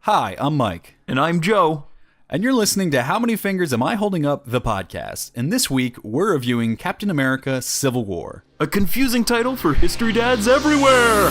Hi, I'm Mike. And I'm Joe. And you're listening to How Many Fingers Am I Holding Up? The podcast. And this week, we're reviewing Captain America Civil War. A confusing title for history dads everywhere!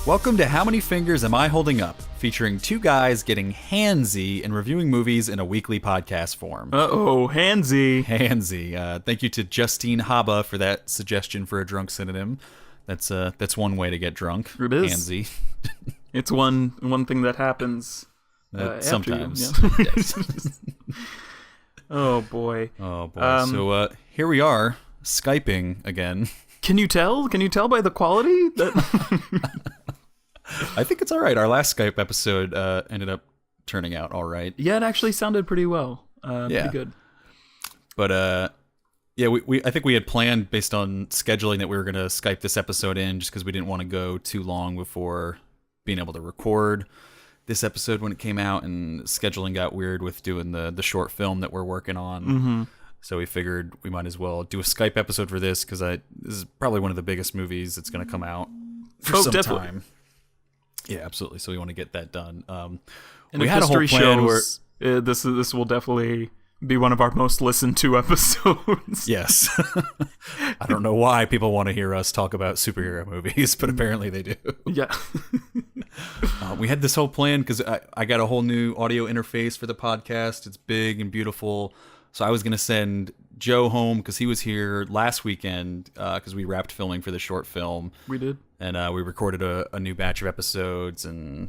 Welcome to How Many Fingers Am I Holding Up? Featuring two guys getting handsy and reviewing movies in a weekly podcast form. Uh-oh, handsy. Handsy. Thank you to Justine Haba for that suggestion for a drunk synonym. That's one way to get drunk. It is. Handsy. It's one thing that happens sometimes. After you, yeah. Oh, boy. Oh, boy. So here we are, Skyping again. Can you tell? Can you tell by the quality? I think it's all right. Our last Skype episode ended up turning out all right. Yeah, it actually sounded pretty well. Pretty good. But I think we had planned based on scheduling that we were going to Skype this episode in just because we didn't want to go too long before being able to record this episode when it came out, and scheduling got weird with doing the short film that we're working on. Mm-hmm. So we figured we might as well do a Skype episode for this because this is probably one of the biggest movies that's going to come out for some definitely. time. Yeah, absolutely. So we want to get that done. And we if had a whole history plan shows, this will definitely be one of our most listened to episodes. Yes. I don't know why people want to hear us talk about superhero movies, but apparently they do. Yeah. We had this whole plan because I got a whole new audio interface for the podcast. It's big and beautiful. So I was going to send Joe home because he was here last weekend because we wrapped filming for the short film. We did. And we recorded a new batch of episodes, and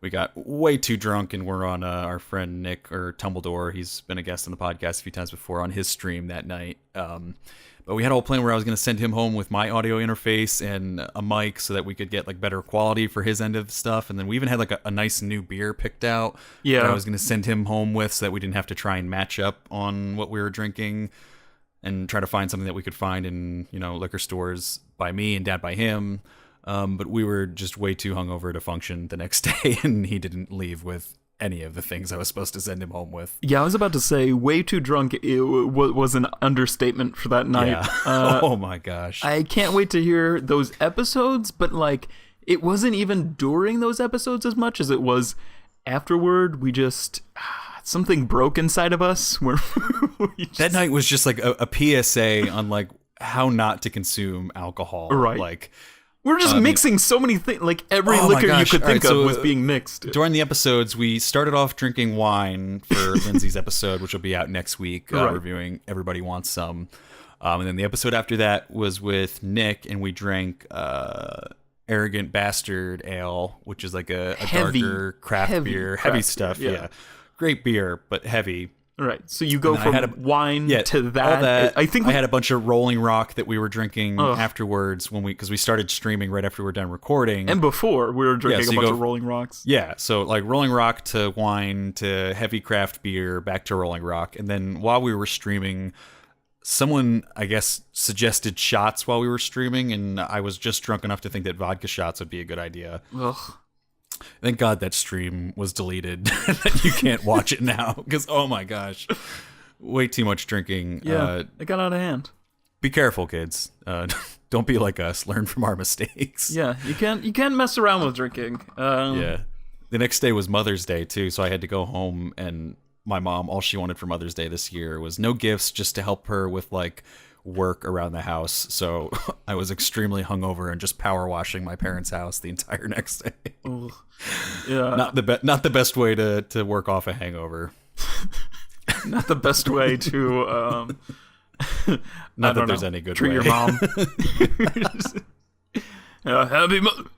we got way too drunk, and we're on our friend Nick, or Tumbledore. He's been a guest on the podcast a few times before, on his stream that night. But we had a whole plan where I was going to send him home with my audio interface and a mic so that we could get like better quality for his end of the stuff. And then we even had like a nice new beer picked out that I was going to send him home with so that we didn't have to try and match up on what we were drinking and try to find something that we could find in, liquor stores by me and Dad by him. But we were just way too hungover to function the next day, and he didn't leave with any of the things I was supposed to send him home with. Yeah, I was about to say way too drunk was an understatement for that night. Yeah. Oh my gosh. I can't wait to hear those episodes, but like it wasn't even during those episodes as much as it was afterward. We just something broke inside of us where that night was just like a PSA on like how not to consume alcohol. Right. Like we're just mixing so many things. Like every liquor you could think of was being mixed. During the episodes, we started off drinking wine for Lindsay's episode, which will be out next week, reviewing Everybody Wants Some. And then the episode after that was with Nick, and we drank Arrogant Bastard Ale, which is like a darker craft beer. Heavy stuff, yeah. Great beer, but heavy. Right, so you go from wine to that. I think I had a bunch of Rolling Rock that we were drinking afterwards because we started streaming right after we were done recording. And before we were drinking a bunch of Rolling Rocks. Yeah, so like Rolling Rock to wine to heavy craft beer back to Rolling Rock, and then while we were streaming, someone I guess suggested shots while we were streaming, and I was just drunk enough to think that vodka shots would be a good idea. Ugh. Thank God that stream was deleted. That you can't watch it now because oh my gosh, way too much drinking. Yeah, it got out of hand. Be careful, kids. Don't be like us. Learn from our mistakes. Yeah, you can't mess around with drinking. Yeah, the next day was Mother's Day too, so I had to go home, and my mom, all she wanted for Mother's Day this year was no gifts, just to help her with like work around the house. So I was extremely hungover and just power washing my parents' house the entire next day. Yeah, not the best way to work off a hangover. Not the best way to not that there's any good treat way. Your mom. Happy Mother.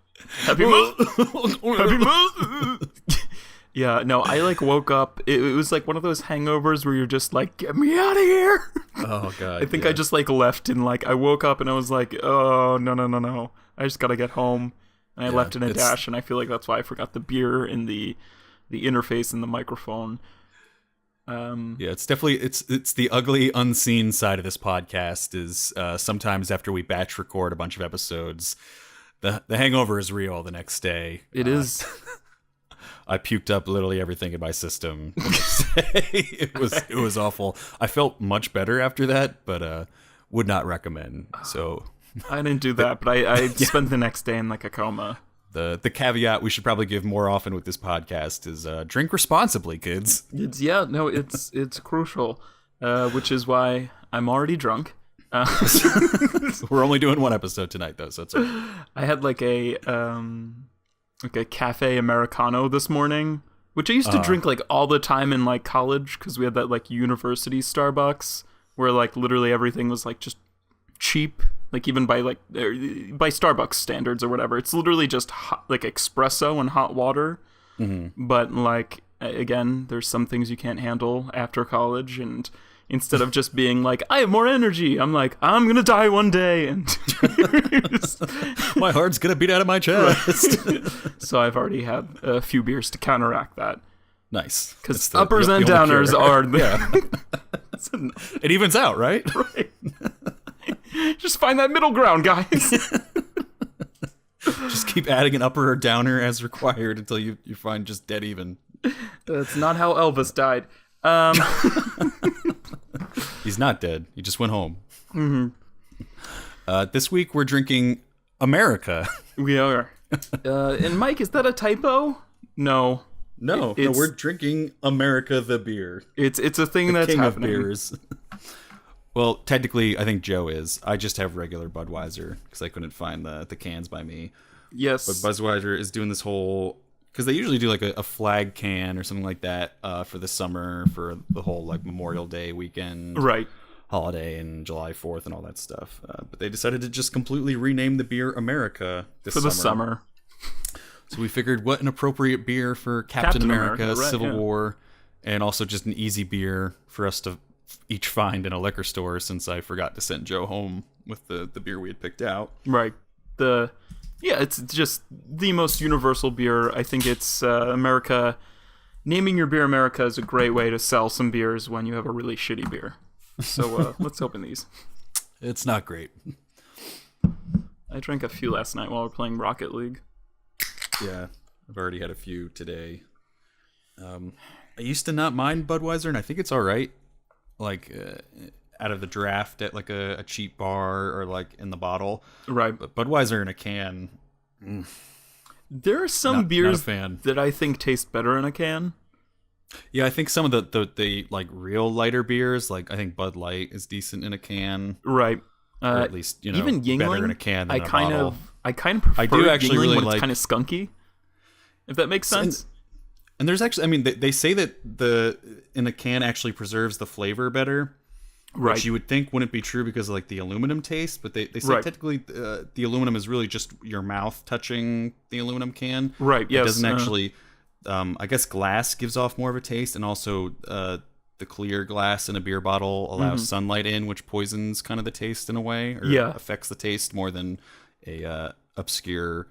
Yeah, no, I like woke up. It was like one of those hangovers where you're just like, get me out of here. Oh God. I think I just like left and like I woke up and I was like, oh no. I just gotta get home. And I left in a dash, and I feel like that's why I forgot the beer in the the interface and the microphone. Yeah, it's definitely it's the ugly unseen side of this podcast is sometimes after we batch record a bunch of episodes, the hangover is real the next day. It is. I puked up literally everything in my system. It was awful. I felt much better after that, but would not recommend. So I didn't do that, but I spent the next day in like a coma. The caveat we should probably give more often with this podcast is drink responsibly, kids. It's crucial, which is why I'm already drunk. We're only doing one episode tonight, though, so it's okay. I had like a cafe Americano this morning, which I used to drink like all the time in like college because we had that like university Starbucks where like literally everything was like just cheap, like even by Starbucks standards or whatever. It's literally just hot, like espresso and hot water. Mm-hmm. But like again, there's some things you can't handle after college, and instead of just being like, I have more energy, I'm like, I'm gonna die one day, and my heart's gonna beat out of my chest. So I've already had a few beers to counteract that. Nice, because uppers and downers are it evens out, right? Right. Just find that middle ground, guys. Just keep adding an upper or downer as required until you find just dead even. That's not how Elvis died. He's not dead. He just went home. Mm-hmm. This week we're drinking America. We are. And Mike, is that a typo? No. No, we're drinking America the beer. It's a thing that's king happening. Of beers. Well, technically, I think Joe is. I just have regular Budweiser because I couldn't find the cans by me. Yes. But Budweiser is doing this whole... Because they usually do like a flag can or something like that for the summer, for the whole like Memorial Day weekend. Right. Holiday and July 4th and all that stuff. But they decided to just completely rename the beer America this summer. For the summer. So we figured what an appropriate beer for Captain America, right, Civil War, and also just an easy beer for us to each find in a liquor store, since I forgot to send Joe home with the beer we had picked out. Right. It's just the most universal beer. I think it's America. Naming your beer America is a great way to sell some beers when you have a really shitty beer. So let's open these. It's not great. I drank a few last night while we were playing Rocket League. Yeah, I've already had a few today. I used to not mind Budweiser, and I think it's all right. Like out of the draft at like a cheap bar or like in the bottle. Right. But Budweiser in a can. There are some beers not a fan. that I think taste better in a can. Yeah, I think some of the like real lighter beers, like I think Bud Light is decent in a can. Right. Or at least, even Yuengling, better in a can than I a kind bottle. I kind of prefer I do actually Yuengling really when like, it's kind of skunky. If that makes sense. And there's actually, I mean, they say that in a can actually preserves the flavor better. Right. Which you would think wouldn't be true because of like the aluminum taste, but they say technically the aluminum is really just your mouth touching the aluminum can. Right. Yes. It doesn't actually. I guess glass gives off more of a taste, and also the clear glass in a beer bottle allows sunlight in, which poisons kind of the taste in a way, or affects the taste more than a obscure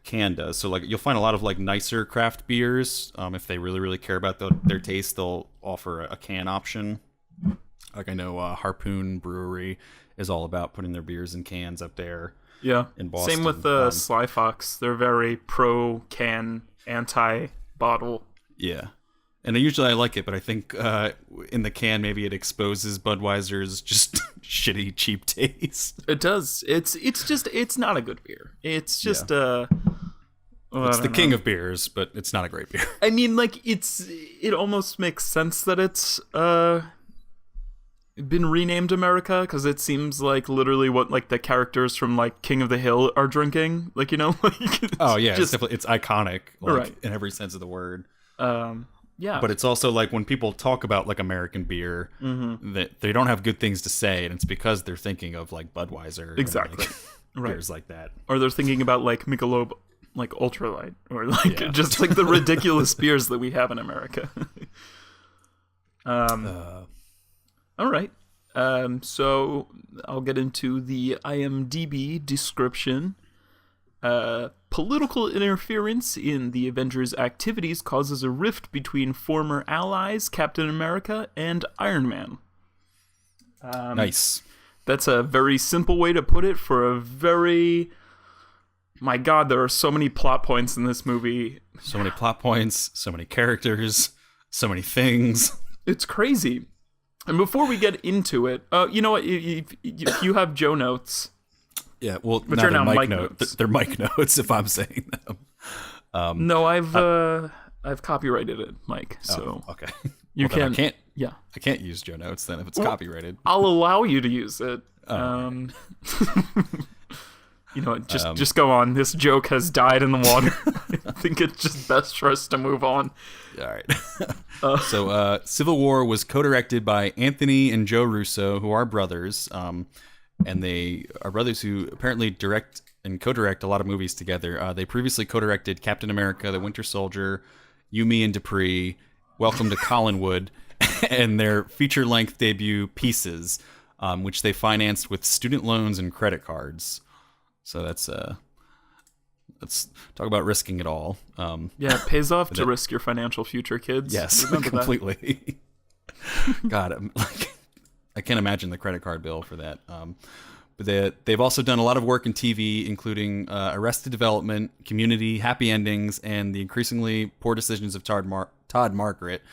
can does. So like you'll find a lot of like nicer craft beers. If they really care about their taste, they'll offer a can option. Like I know Harpoon Brewery is all about putting their beers in cans up there. Yeah. In Boston. Same with Sly Fox. They're very pro can, anti bottle. Yeah. And usually I like it, but I think in the can maybe it exposes Budweiser's just shitty, cheap taste. It does. It's not a good beer. It's just it's the king of beers, but it's not a great beer. I mean, like it almost makes sense that it's been renamed America, because it seems like literally what like the characters from like King of the Hill are drinking. Like, you know, like oh yeah, it's iconic, like, right, in every sense of the word. Yeah, but it's also like when people talk about like American beer, that they don't have good things to say, and it's because they're thinking of like Budweiser, exactly, and, like, beers like that, or they're thinking about like Michelob, like Ultralight, or like just like the ridiculous beers that we have in America. All right. So I'll get into the IMDb description. Political interference in the Avengers' activities causes a rift between former allies, Captain America and Iron Man. Nice. That's a very simple way to put it for a very... My God, there are so many plot points in this movie. So many plot points, so many characters, so many things. It's crazy. And before we get into it, you know what? If you have Joe notes... Yeah, well, Which now are they're now mic mic notes. notes. They're mic notes if I'm saying them. No, I've copyrighted it, Mike. So Okay. you Well, then can. I Yeah, can't use Joe Notes then if it's copyrighted. I'll allow you to use it. Oh, You know what? Just go on. This joke has died in the water. I think it's just best for us to move on. All right. So, Civil War was co-directed by Anthony and Joe Russo, who are brothers. And they are brothers who apparently direct and co-direct a lot of movies together. They previously co-directed Captain America, The Winter Soldier, You, Me, and Dupree, Welcome to Collinwood, and their feature-length debut, Pieces, which they financed with student loans and credit cards. So let's talk about risking it all. Yeah, it pays off to risk your financial future, kids. Yes, Remember completely. God, I can't imagine the credit card bill for that. But they've also done a lot of work in TV, including Arrested Development, Community, Happy Endings, and the increasingly poor decisions of Todd Margaret,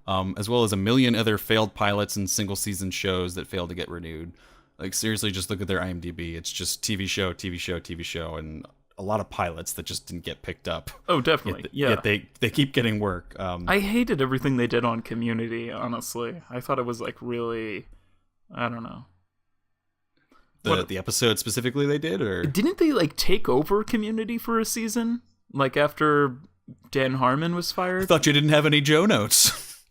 as well as a million other failed pilots and single-season shows that failed to get renewed. Like, seriously, just look at their IMDb. It's just TV show, TV show, TV show, and a lot of pilots that just didn't get picked up. Oh, definitely. Yet they keep getting work. I hated everything they did on Community, honestly. I thought it was, like, really... I don't know. The episode specifically they did, or didn't they like take over Community for a season? Like after Dan Harmon was I fired? thought you didn't have any Joe Notes.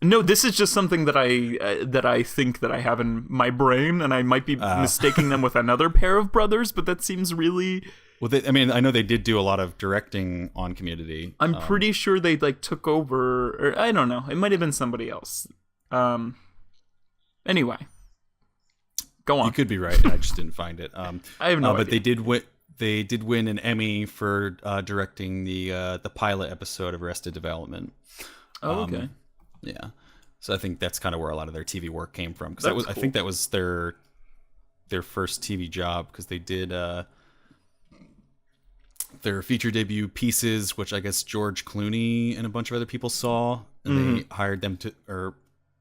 No, this is just something that I think that I have in my brain, and I might be mistaking them with another pair of brothers. But that seems really. Well, I know they did do a lot of directing on Community. I'm pretty sure they like took over, or I don't know. It might have been somebody else. Anyway, go on. You could be right. I just didn't find it. I have no But idea. they did win an Emmy for directing the pilot episode of Arrested Development. Oh, okay. Yeah. So I think that's kind of where a lot of their TV work came from. Because That's I think that was their first TV job, because they did their feature debut, Pieces, which I guess George Clooney and a bunch of other people saw, and they hired them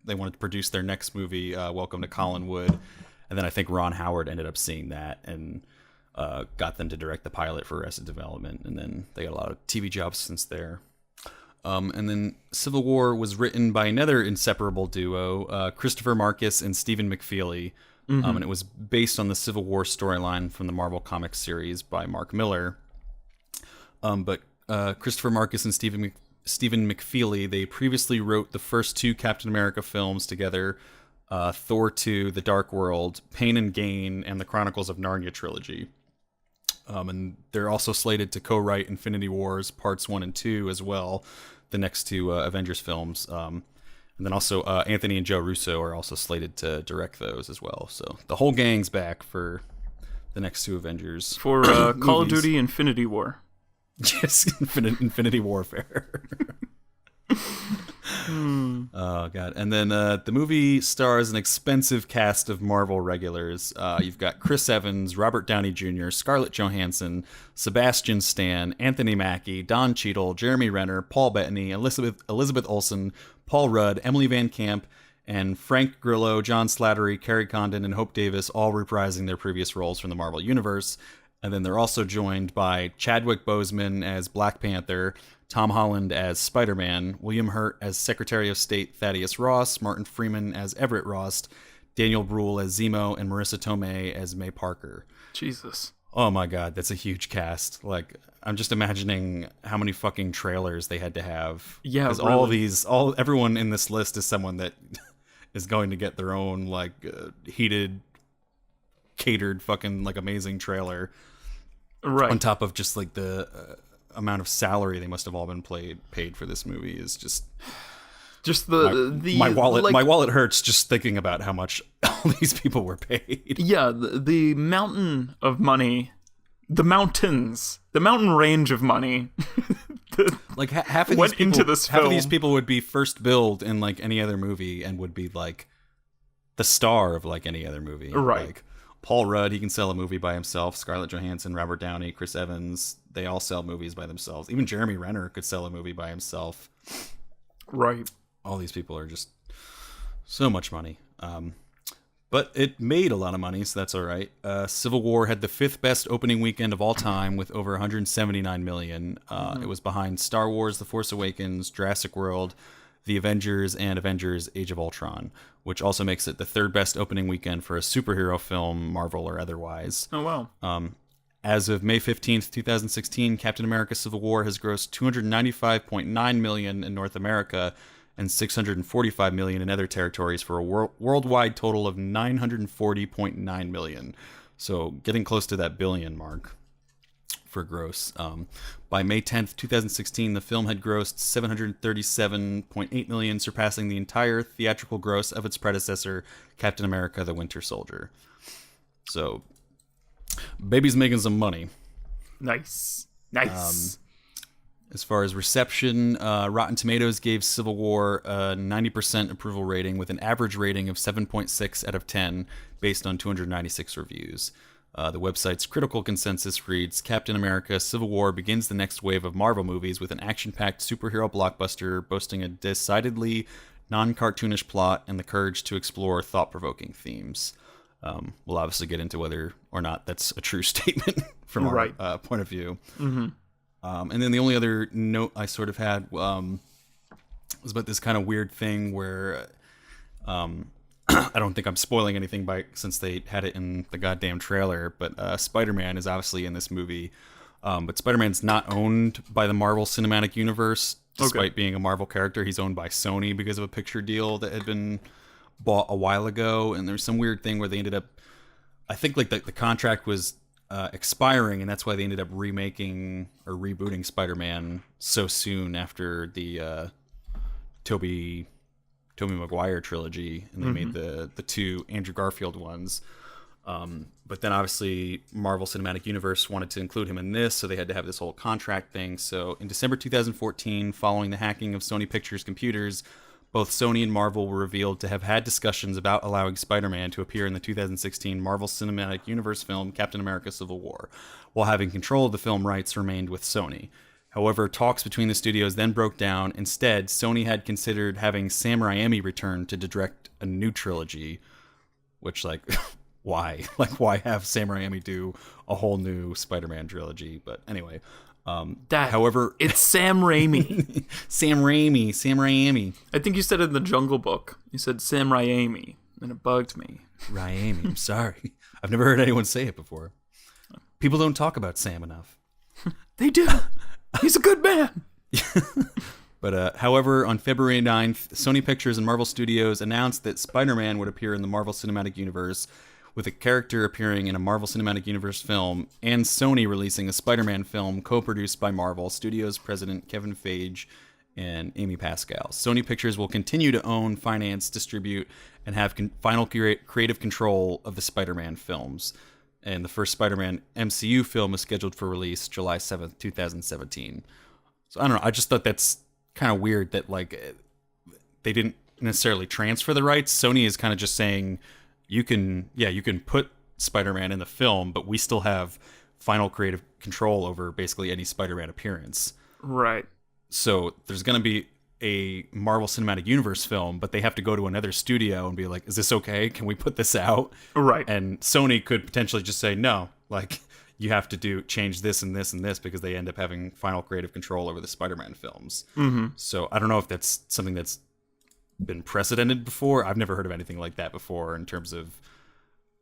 they wanted to produce their next movie, Welcome to Collinwood, and then I think Ron Howard ended up seeing that and got them to direct the pilot for Arrested Development, and then they got a lot of TV jobs since there. And then Civil War was written by another inseparable duo, Christopher Marcus and Stephen McFeely, and it was based on the Civil War storyline from the Marvel Comics series by Mark Miller. But Christopher Marcus and Stephen McFeely, they previously wrote the first two Captain America films together, Thor 2, The Dark World, Pain and Gain, and the Chronicles of Narnia trilogy. And they're also slated to co-write Infinity Wars Parts 1 and 2 as well, the next two Avengers films. And then also Anthony and Joe Russo are also slated to direct those as well. So the whole gang's back for the next two Avengers. For Call of Duty Infinity War. Yes, Infinity Warfare. Oh god! And then the movie stars an expensive cast of Marvel regulars. You've got Chris Evans, Robert Downey Jr., Scarlett Johansson, Sebastian Stan, Anthony Mackie, Don Cheadle, Jeremy Renner, Paul Bettany, Elizabeth Olsen, Paul Rudd, Emily Van Camp, and Frank Grillo, John Slattery, Kerry Condon, and Hope Davis, all reprising their previous roles from the Marvel Universe. And then they're also joined by Chadwick Boseman as Black Panther, Tom Holland as Spider-Man, William Hurt as Secretary of State Thaddeus Ross, Martin Freeman as Everett Ross, Daniel Bruhl as Zemo, and Marissa Tomei as May Parker. Jesus. Oh my god, that's a huge cast. Like, I'm just imagining how many fucking trailers they had to have. Yeah, because really. everyone in this list is someone that is going to get their own, like, heated, catered fucking, like, amazing trailer. Right. On top of just like the amount of salary they must have all been paid for this movie is just the my wallet hurts just thinking about how much all these people were paid. Yeah, the mountain of money the mountain range of money. Like half of went these people, into this half of these film. people would be first billed in like any other movie and would be like the star of like any other movie. Right. Like Paul Rudd, he can sell a movie by himself. Scarlett Johansson, Robert Downey, Chris Evans, they all sell movies by themselves. Even Jeremy Renner could sell a movie by himself. Right. All these people are just so much money. But it made a lot of money, so that's all right. Civil War had the 5th best opening weekend of all time with over 179 million. It was behind Star Wars: The Force Awakens, Jurassic World, The Avengers, and Avengers: Age of Ultron, which also makes it the 3rd best opening weekend for a superhero film, Marvel or otherwise. Oh, wow. As of May 15th, 2016, Captain America: Civil War has grossed 295.9 million in North America and 645 million in other territories for a worldwide total of 940.9 million. So getting close to that billion mark for gross. By May 10th, 2016, the film had grossed 737.8 million, surpassing the entire theatrical gross of its predecessor, Captain America: The Winter Soldier. So, baby's making some money. Nice. As far as reception, Rotten Tomatoes gave Civil War a 90% approval rating with an average rating of 7.6 out of 10 based on 296 reviews. The website's critical consensus reads, Captain America: Civil War begins the next wave of Marvel movies with an action-packed superhero blockbuster boasting a decidedly non-cartoonish plot and the courage to explore thought-provoking themes. We'll obviously get into whether or not that's a true statement from our point of view. Mm-hmm. And then the only other note I sort of had was about this kind of weird thing where I don't think I'm spoiling anything since they had it in the goddamn trailer, but Spider-Man is obviously in this movie. But Spider-Man's not owned by the Marvel Cinematic Universe, despite being a Marvel character. He's owned by Sony because of a picture deal that had been bought a while ago. And there's some weird thing where they ended up, I think like the contract was expiring, and that's why they ended up remaking or rebooting Spider-Man so soon after the Tobey Maguire trilogy, and they made the 2 Andrew Garfield ones. But then obviously Marvel Cinematic Universe wanted to include him in this, so they had to have this whole contract thing. So in December 2014, following the hacking of Sony Pictures computers, both Sony and Marvel were revealed to have had discussions about allowing Spider-Man to appear in the 2016 Marvel Cinematic Universe film Captain America: Civil War, while having control of the film rights remained with Sony. However, talks between the studios then broke down. Instead, Sony had considered having Sam Raimi return to direct a new trilogy, which, like, why? Like, why have Sam Raimi do a whole new Spider-Man trilogy? But anyway, however, it's Sam Raimi. Sam Raimi. I think you said it in the Jungle Book. You said Sam Raimi, and it bugged me. Raimi. I'm sorry. I've never heard anyone say it before. People don't talk about Sam enough. They do. He's a good man. But however, on February 9th, Sony Pictures and Marvel Studios announced that Spider-Man would appear in the Marvel Cinematic Universe, with a character appearing in a Marvel Cinematic Universe film, and Sony releasing a Spider-Man film co-produced by Marvel Studios president Kevin Feige and Amy Pascal. Sony Pictures will continue to own, finance, distribute, and have final creative control of the Spider-Man films. And the first Spider-Man MCU film is scheduled for release July 7th, 2017. So I don't know. I just thought that's kind of weird that like they didn't necessarily transfer the rights. Sony is kind of just saying you can put Spider-Man in the film, but we still have final creative control over basically any Spider-Man appearance. Right. So there's going to be a Marvel Cinematic Universe film, but they have to go to another studio and be like, is this okay? Can we put this out? Right. And Sony could potentially just say, no, like you have to change this and this and this, because they end up having final creative control over the Spider-Man films. Mm-hmm. So I don't know if that's something that's been precedented before. I've never heard of anything like that before in terms of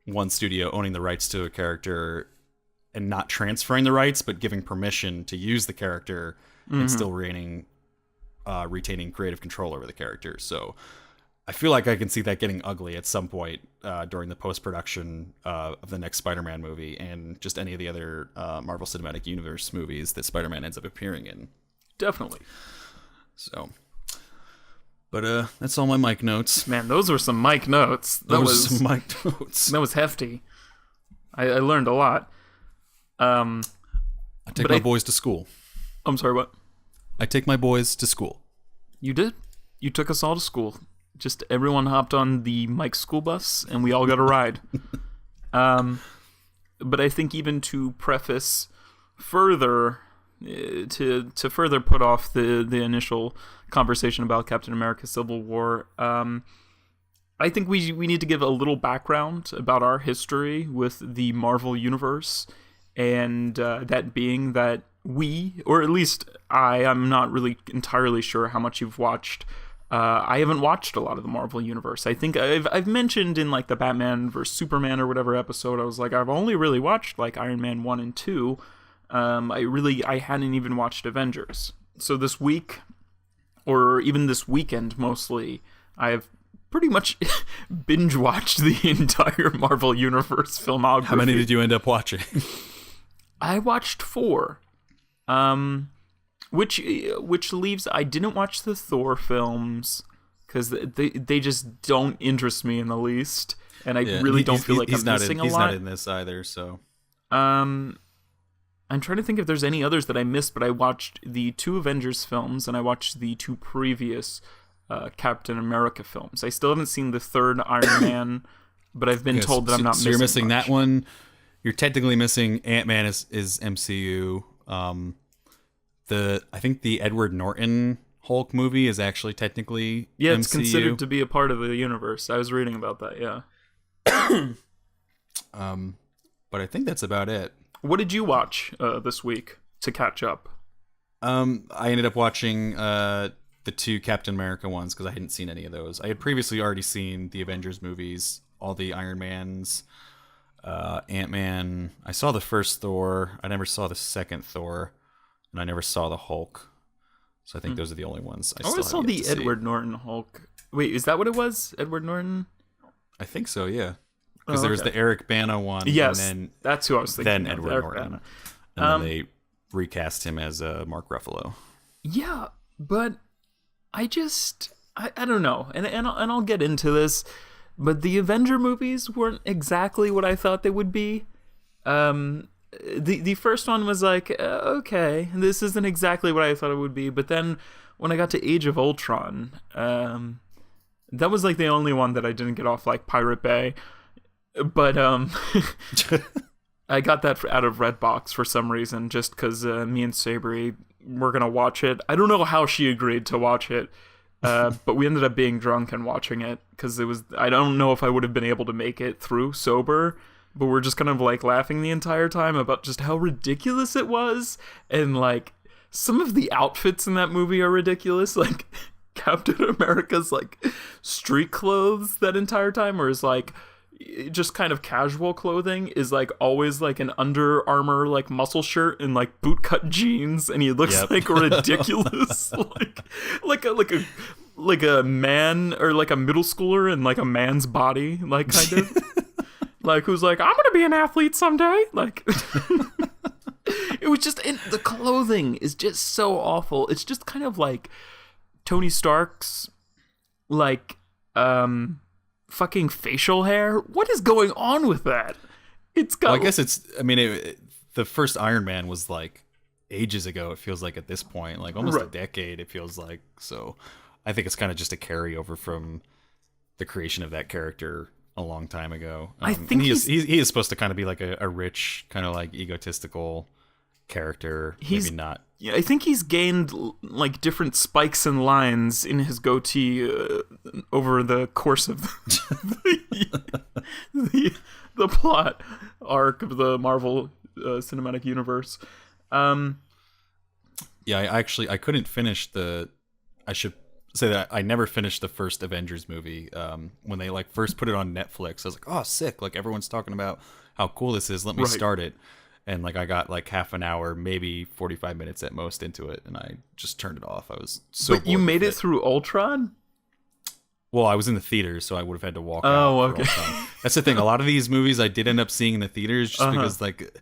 one studio owning the rights to a character and not transferring the rights, but giving permission to use the character and still retaining creative control over the character. So I feel like I can see that getting ugly at some point during the post-production of the next Spider-Man movie and just any of the other Marvel Cinematic Universe movies that Spider-Man ends up appearing in. Definitely. So, but that's all my mic notes. Man, those were some mic notes. That was some mic notes. That was hefty. I learned a lot. I take but my I- boys to school. I'm sorry, what? I take my boys to school. You did. You took us all to school. Just everyone hopped on the Mike school bus, and we all got a ride. But I think even to preface further, to further put off the initial conversation about Captain America: Civil War, I think we need to give a little background about our history with the Marvel Universe, and that being that we, or at least I'm not really entirely sure how much you've watched. I haven't watched a lot of the Marvel Universe. I think I've mentioned in like the Batman vs Superman or whatever episode, I was like, I've only really watched like Iron Man 1 and 2. I hadn't even watched Avengers. So this week, or even this weekend mostly, I've pretty much binge watched the entire Marvel Universe filmography. How many did you end up watching? I watched 4. Which leaves, I didn't watch the Thor films because they just don't interest me in the least, and I really don't feel like I'm missing a lot. He's not in this either, so. I'm trying to think if there's any others that I missed, but I watched the 2 Avengers films and I watched the 2 previous Captain America films. I still haven't seen the 3rd Iron Man, but I've been told that I'm not missing. So you're missing much. that one. You're technically missing Ant-Man is MCU. I think the Edward Norton Hulk movie is actually technically MCU. It's MCU. considered to be a part of the universe. I was reading about that, yeah. But I think that's about it. What did you watch this week to catch up? I ended up watching the 2 Captain America ones because I hadn't seen any of those. I had previously already seen the Avengers movies, all the Iron Mans, Ant-Man. I saw the first Thor. I never saw the second Thor. And I never saw the Hulk. So I think those are the only ones I always still saw have yet the to Edward Norton Hulk. Wait, is that what it was? Edward Norton? I think so, yeah. Because there was okay. the Eric Bana one. Yes, and then, that's who I was thinking. then of, Edward Eric Norton. Bana. And then they recast him as Mark Ruffalo. Yeah, but I don't know, and I'll get into this, but the Avenger movies weren't exactly what I thought they would be. The first one was like, okay, this isn't exactly what I thought it would be, but then when I got to Age of Ultron, that was like the only one that I didn't get off like Pirate Bay, but I got that out of Redbox for some reason, just because me and Sabri were gonna watch it. I don't know how she agreed to watch it, but we ended up being drunk and watching it because I don't know if I would have been able to make it through sober. But we're just kind of like laughing the entire time about just how ridiculous it was. And like some of the outfits in that movie are ridiculous. Like Captain America's like street clothes that entire time, or is like just kind of casual clothing, is like always like an Under Armour like muscle shirt and like bootcut jeans, and he looks like ridiculous. like a man, or like a middle schooler in like a man's body, like kind of. Like, who's like, I'm gonna be an athlete someday. Like, it was just, the clothing is just so awful. It's just kind of like Tony Stark's, like, fucking facial hair. What is going on with that? It's got. Well, I guess the first Iron Man was like ages ago. It feels like at this point, like almost a decade. It feels like. So, I think it's kind of just a carryover from the creation of that character a long time ago. I think he is supposed to kind of be like a rich, kind of like egotistical character. Maybe not. Yeah, I think he's gained like different spikes and lines in his goatee over the course of the plot arc of the Marvel Cinematic Universe. Yeah, I couldn't finish I should say that I never finished the first Avengers movie. When they like first put it on Netflix, I was like, oh, sick. Like everyone's talking about how cool this is. Let me start it. And like I got like half an hour, maybe 45 minutes at most into it, and I just turned it off. I was so bored. But you made it through Ultron? Well, I was in the theaters, so I would have had to walk out. Oh, okay. That's the thing. A lot of these movies I did end up seeing in the theaters just because like,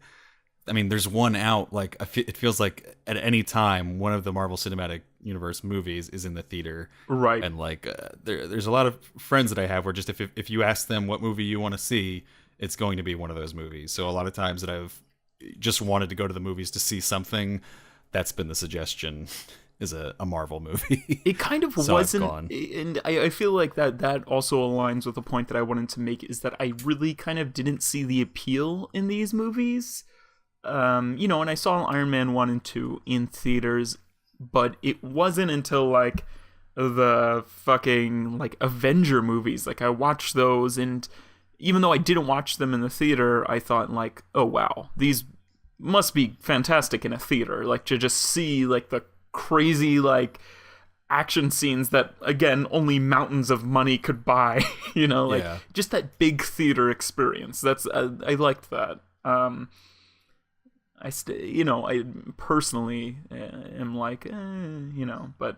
I mean, there's one out. Like it feels like at any time one of the Marvel Cinematic Universe movies is in the theater, right? And like, there's a lot of friends that I have where just if you ask them what movie you want to see, it's going to be one of those movies. So a lot of times that I've just wanted to go to the movies to see something, that's been the suggestion, is a Marvel movie. It kind of So I've wasn't, gone. and I feel like that also aligns with the point that I wanted to make, is that I really kind of didn't see the appeal in these movies. And I saw Iron Man 1 and 2 in theaters, but it wasn't until like the fucking like Avenger movies. Like I watched those, and even though I didn't watch them in the theater, I thought like, oh wow, these must be fantastic in a theater. Like to just see like the crazy like action scenes that again only mountains of money could buy. Like Yeah. just that big theater experience. That's I liked that. I personally am like, but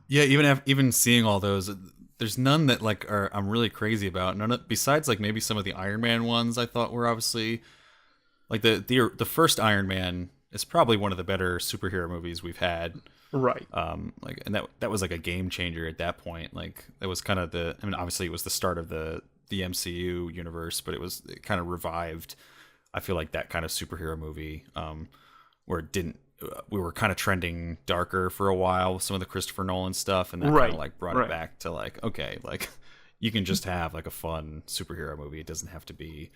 Yeah, even seeing all those, there's none that like I'm really crazy about. Besides like maybe some of the Iron Man ones I thought were obviously like the first Iron Man is probably one of the better superhero movies we've had. right, And that was like a game changer at that point. Like that was kind of obviously it was the start of the MCU universe, but it kind of revived, I feel like, that kind of superhero movie, where it didn't. We were kind of trending darker for a while with some of the Christopher Nolan stuff, and that Right, kind of like brought right. it back to like, okay, like you can just have like a fun superhero movie. It doesn't have to be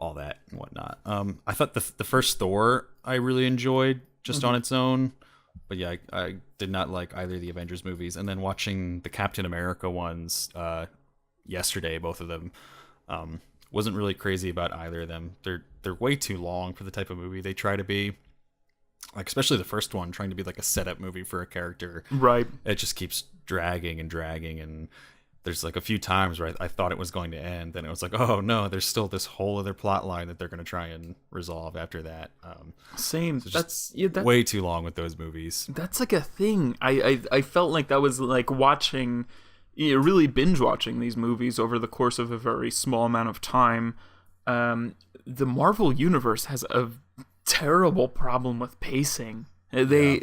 all that and whatnot. I thought the first Thor I really enjoyed just on its own, but yeah, I did not like either of the Avengers movies. And then watching the Captain America ones yesterday, both of them. Wasn't really crazy about either of them. They're way too long for the type of movie they try to be. Like especially the first one, trying to be like a setup movie for a character. right. It just keeps dragging and dragging, and there's like a few times where I thought it was going to end, and it was like, oh no, there's still this whole other plot line that they're going to try and resolve after that. Same. just That's way too long with those movies. that's like a thing. I felt like that was like watching, really binge watching these movies over the course of a very small amount of time. The Marvel universe has a terrible problem with pacing. They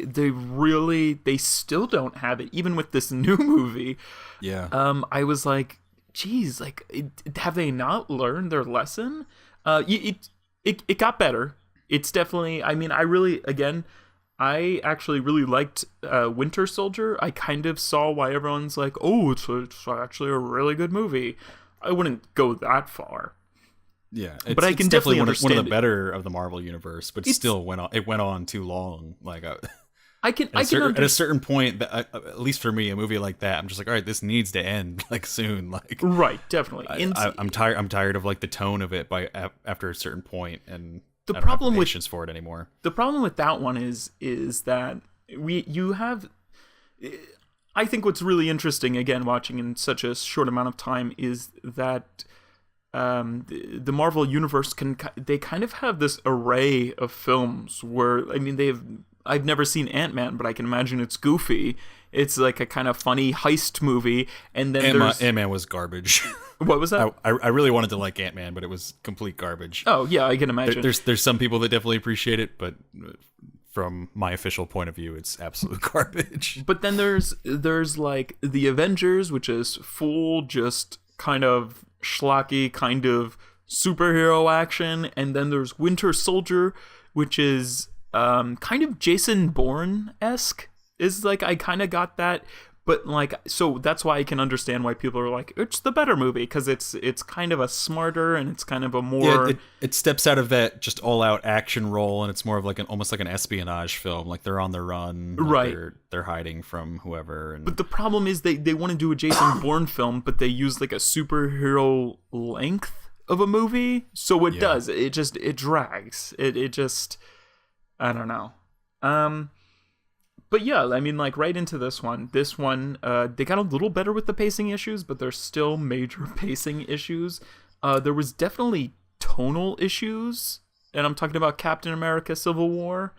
still don't have it, even with this new movie. Yeah. I was like, geez, like, have they not learned their lesson? It got better. It's definitely. I mean, I actually really liked Winter Soldier. I kind of saw why everyone's like, oh, it's actually a really good movie. I wouldn't go that far. Yeah, But I can definitely one of understand the better of the Marvel universe, but still it went on too long. Like I can at a understand. certain point, at least for me, a movie like that, I'm just like, all right, this needs to end like soon. Like Right, definitely. I'm tired. I'm tired of like the tone of it after a certain point, and The I don't problem have with- patience for it anymore. The problem with that one is that you have. I think what's really interesting, again, watching in such a short amount of time, is that the Marvel universe they kind of have this array of films where, I mean, I've never seen Ant-Man, but I can imagine it's goofy. It's like a kind of funny heist movie, and then there's Ant-Man was garbage. what was that? I really wanted to like Ant-Man, but it was complete garbage. Oh yeah, I can imagine. There's some people that definitely appreciate it, but from my official point of view, it's absolute garbage. But then there's like the Avengers, which is full just kind of schlocky kind of superhero action, and then there's Winter Soldier, which is kind of Jason Bourne-esque. Is like, I kind of got that, but like, so that's why I can understand why people are like, it's the better movie, because it's kind of a smarter, and it's kind of a more it steps out of that just all out action role, and it's more of like almost like an espionage film. Like they're on the run, like Right. They're hiding from whoever. And But the problem is they want to do a Jason Bourne film, but they use like a superhero length of a movie, so it does. It drags. It just, I don't know. But yeah, I mean, like right into this one, they got a little better with the pacing issues, but there's still major pacing issues. There was definitely tonal issues, and I'm talking about Captain America: Civil War.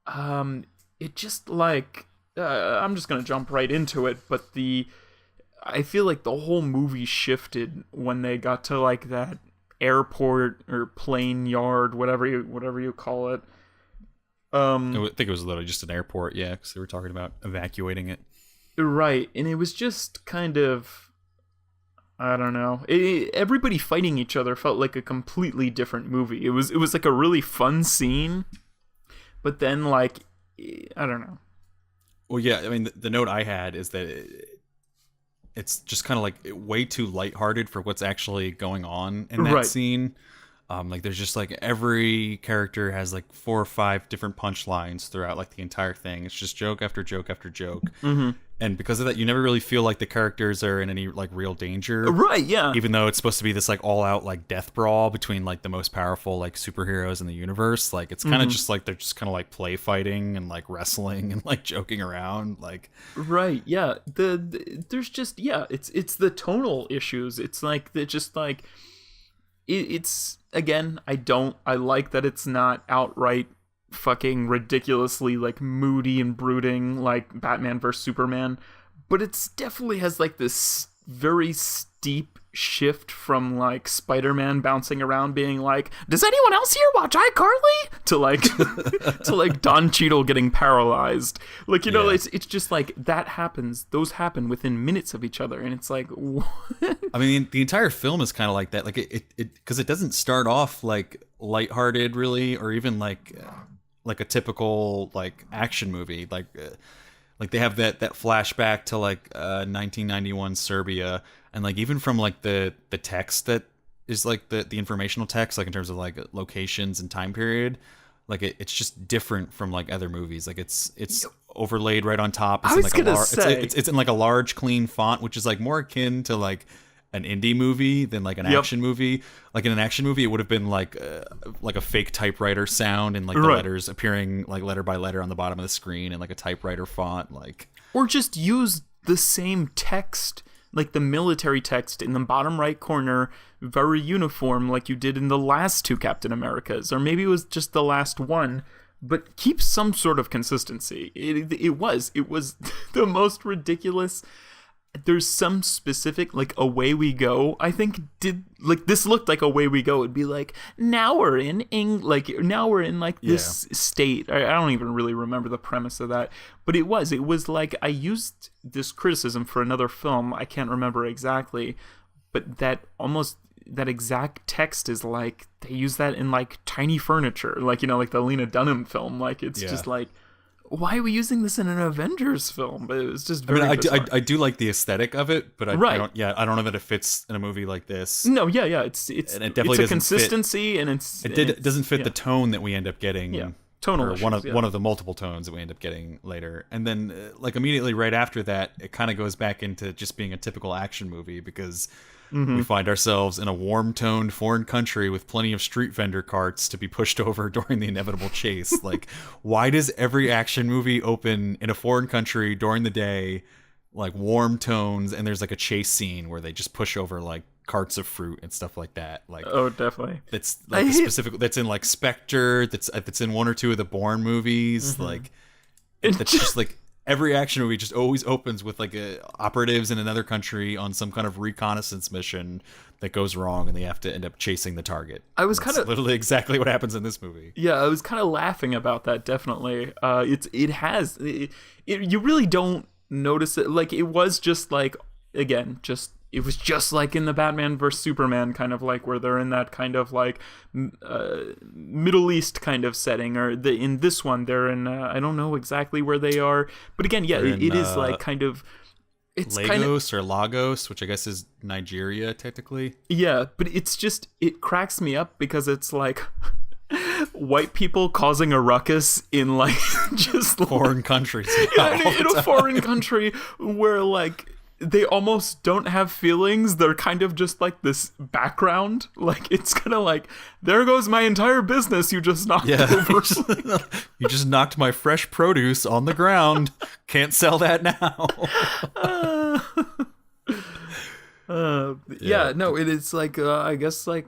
It just like, I'm just gonna jump right into it, but I feel like the whole movie shifted when they got to like that airport or plane yard, whatever you call it. I think it was literally just an airport, yeah, because they were talking about evacuating it. Right, and it was just kind of, I don't know. Everybody fighting each other felt like a completely different movie. It was like a really fun scene, but then like I don't know. Well, yeah, I mean, the note I had is that it's just kind of like way too lighthearted for what's actually going on in that Right. scene. Like there's just like every character has like 4 or 5 different punchlines throughout like the entire thing. It's just joke after joke after joke. Mm-hmm. And because of that, you never really feel like the characters are in any like real danger. Right. Yeah. Even though it's supposed to be this like all out like death brawl between like the most powerful like superheroes in the universe. Like it's kind of just like they're just kind of like play fighting and like wrestling and like joking around. Like Right. Yeah. There's just it's the tonal issues. It's like the just like it's again. I like that it's not outright fucking ridiculously like moody and brooding like Batman vs Superman, but it's definitely has like this very steep shift from like Spider-Man bouncing around being like, does anyone else here watch iCarly, to like to like Don Cheadle getting paralyzed. Like, you know, Yeah. it's just like that happens. Those happen within minutes of each other, and it's like what? I mean, the entire film is kind of like that. Like it because it doesn't start off like lighthearted really, or even like a typical like action movie. Like they have that flashback to like 1991 Serbia, and like even from like the text that is like the informational text, like in terms of like locations and time period, like it's just different from like other movies. Like it's overlaid right on top. It's I in was like gonna say. it's in like a large clean font, which is like more akin to like an indie movie than like an Yep. action movie. Like in an action movie, it would have been like a fake typewriter sound and like the Right. letters appearing like letter by letter on the bottom of the screen and like a typewriter font. Like Or just use the same text, like the military text in the bottom right corner, very uniform, like you did in the last two Captain Americas, or maybe it was just the last one, but keep some sort of consistency. It was the most ridiculous. There's some specific like Away We Go, I think did like this looked like Away We Go. It'd be like now we're in now we're in like this state. I don't even really remember the premise of that, but it was like I used this criticism for another film. I can't remember exactly, but that exact text is like they use that in like Tiny Furniture, like, you know, like the Lena Dunham film. Like it's Yeah. just like, why are we using this in an Avengers film? But it was just I mean, very bizarre. I do like the aesthetic of it, but I Right. don't know that it fits in a movie like this. No, yeah, it's And it it's definitely a doesn't fit- consistency, and It doesn't fit the tone that we end up getting. Yeah. Tonal or issues, one of the multiple tones that we end up getting later. And then like immediately right after that, it kind of goes back into just being a typical action movie because we find ourselves in a warm-toned foreign country with plenty of street vendor carts to be pushed over during the inevitable chase. Like, why does every action movie open in a foreign country during the day, like warm tones, and there's like a chase scene where they just push over like carts of fruit and stuff like that? Like, Oh, definitely. that's like specific. That's in like Spectre. That's in one or two of the Bourne movies. Like, that's just like every action movie just always opens with like operatives in another country on some kind of reconnaissance mission that goes wrong, and they have to end up chasing the target. I was That's kinda- literally exactly what happens in this movie. Yeah, I was kind of laughing about that. Definitely, you really don't notice it. Like it was just like again, it was just like in the Batman vs Superman kind of like where they're in that kind of like Middle East kind of setting, or in this one they're in I don't know exactly where they are, but again, yeah, They're in, it is like kind of it's kind of Lagos or Lagos, which I guess is Nigeria technically. yeah, but it's just it cracks me up because it's like white people causing a ruckus in like just like, Foreign countries. in a foreign country where like they almost don't have feelings. They're kind of just like this background. Like it's kind of like there goes my entire business you just knocked Yeah, over. you just knocked my fresh produce on the ground. Can't sell that now. Yeah, no, it is like I guess like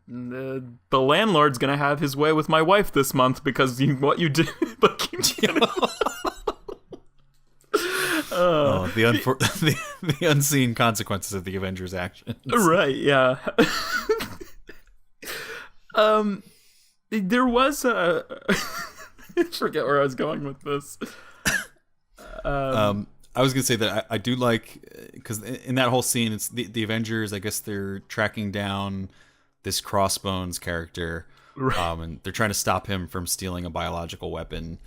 the landlord's gonna have his way with my wife this month because what you did. Like, Oh, the unseen consequences of the Avengers actions. right, yeah. There was a I forget where I was going with this. I I was gonna say that I do like, because in that whole scene, it's the Avengers. I guess they're tracking down this Crossbones character, Right. and they're trying to stop him from stealing a biological weapon.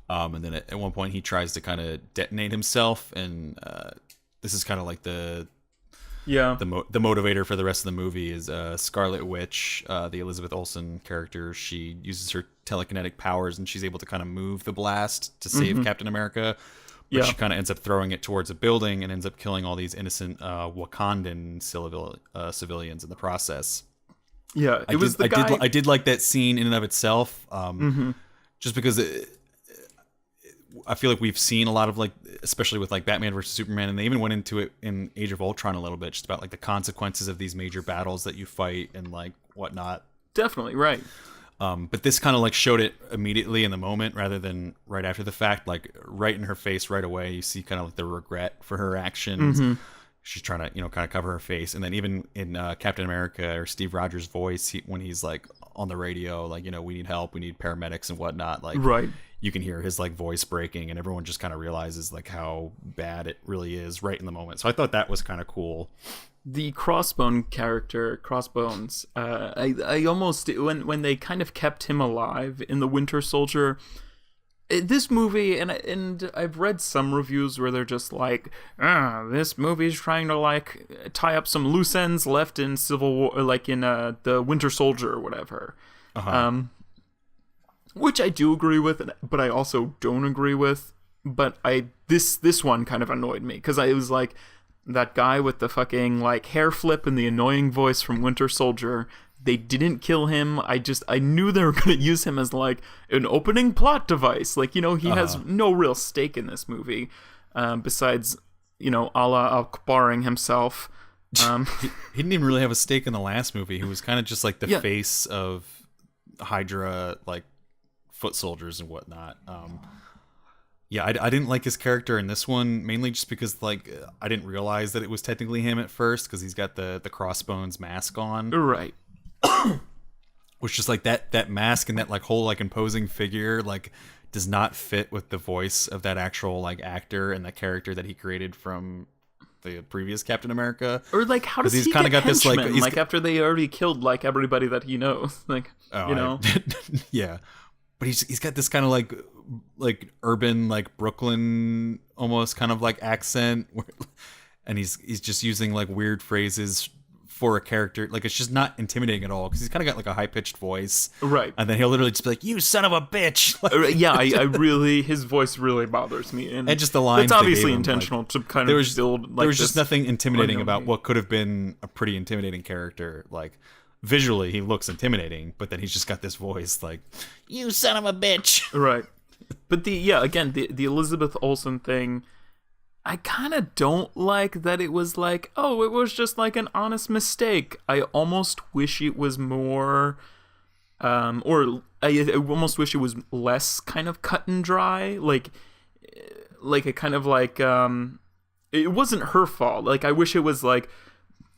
And then at one point, he tries to kind of detonate himself, and this is kind of like Yeah. the motivator for the rest of the movie is Scarlet Witch, the Elizabeth Olsen character. She uses her telekinetic powers, and she's able to kind of move the blast to save Captain America. But Yeah. she kind of ends up throwing it towards a building and ends up killing all these innocent Wakandan civilians in the process. Yeah. It was the guy. I did like that scene in and of itself, just because I feel like we've seen a lot of, like, especially with like Batman versus Superman, and they even went into it in Age of Ultron a little bit, just about like the consequences of these major battles that you fight and like whatnot. Definitely right. But this kind of like showed it immediately in the moment rather than right after the fact, like right in her face right away. You see kind of like the regret for her actions. She's trying to, kind of cover her face. And then even in Captain America or Steve Rogers' voice, when he's like on the radio, like, we need help, we need paramedics and whatnot. Like, Right. you can hear his like voice breaking, and everyone just kind of realizes like how bad it really is right in the moment. So I thought that was kind of cool. The Crossbones, I almost, when they kind of kept him alive in the Winter Soldier, this movie, and I've read some reviews where they're just like, this movie's trying to like tie up some loose ends left in Civil War, like in the Winter Soldier or whatever. Which I do agree with, but I also don't agree with. But this one kind of annoyed me, because I was like, that guy with the fucking like hair flip and the annoying voice from Winter Soldier, they didn't kill him. I knew they were going to use him as like an opening plot device. Like, he has no real stake in this movie, besides, Allah Akbaring himself. He didn't even really have a stake in the last movie. He was kind of just like the Yeah. face of Hydra, like foot soldiers and whatnot. I didn't like his character in this one, mainly just because like I didn't realize that it was technically him at first, because he's got the Crossbones mask on, Right. which just like that mask and that like whole like imposing figure like does not fit with the voice of that actual like actor and the character that he created from the previous Captain America. Or like, how does 'Cause he's he kinda get got this, like, henchmen, he's like got- after they already killed like everybody that he knows? Like, Yeah, but he's got this kind of like urban, like Brooklyn almost kind of like accent, and he's just using like weird phrases for a character. Like, it's just not intimidating at all, because he's kind of got like a high pitched voice, Right. and then he'll literally just be like, "You son of a bitch!" Like, Yeah, I really, his voice really bothers me, and just the lines It's they obviously gave him, intentional to kind there of was build. Like, there was just this nothing intimidating about unknown- what could have been a pretty intimidating character. Like, visually he looks intimidating, but then he's just got this voice like, "You son of a bitch." Right. But the Elizabeth Olsen thing, I kind of don't like that it was like, oh, it was just like an honest mistake. I almost wish it was more, or I almost wish it was less kind of cut and dry. Like a kind of like, it wasn't her fault. Like, I wish it was like,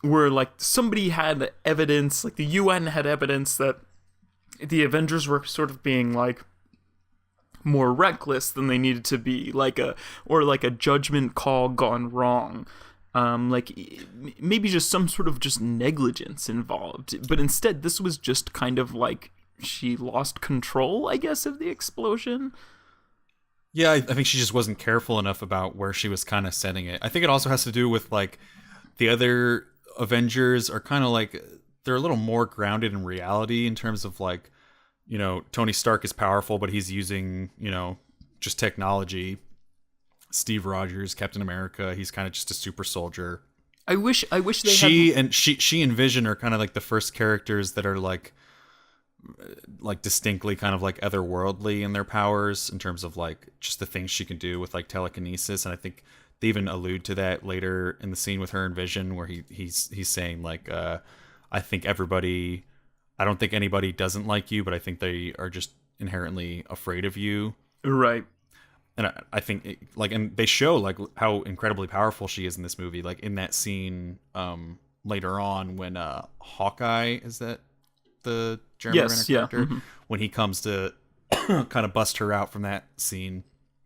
where like somebody had evidence, like the UN had evidence that the Avengers were sort of being like more reckless than they needed to be, like a judgment call gone wrong, maybe just some sort of just negligence involved. But instead, this was just kind of like she lost control, I guess, of the explosion. Yeah, I think she just wasn't careful enough about where she was kind of setting it. I think it also has to do with like the other Avengers are kind of like, they're a little more grounded in reality in terms of like, Tony Stark is powerful, but he's using, just technology. Steve Rogers, Captain America, he's kind of just a super soldier. I wish they She had... and she and Vision are kind of like the first characters that are like distinctly kind of like otherworldly in their powers, in terms of like just the things she can do with like telekinesis. And I think they even allude to that later in the scene with her and Vision, where he's saying like, I don't think anybody doesn't like you, but I think they are just inherently afraid of you. Right. And I think and they show like how incredibly powerful she is in this movie. Like in that scene later on when Hawkeye, is that the Jeremy Renner character? Mm-hmm. When he comes to kind of bust her out from that scene,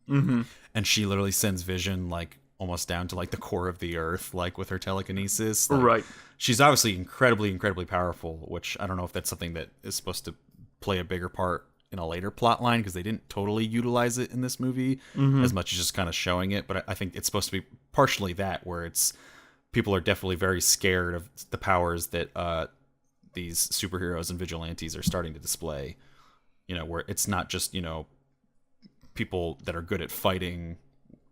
and she literally sends Vision like almost down to like the core of the earth, like with her telekinesis. Like, Right. she's obviously incredibly powerful, which I don't know if that's something that is supposed to play a bigger part in a later plot line, because they didn't totally utilize it in this movie as much as just kind of showing it. But I think it's supposed to be partially that, where it's people are definitely very scared of the powers that these superheroes and vigilantes are starting to display. You know, where it's not just, you know, people that are good at fighting,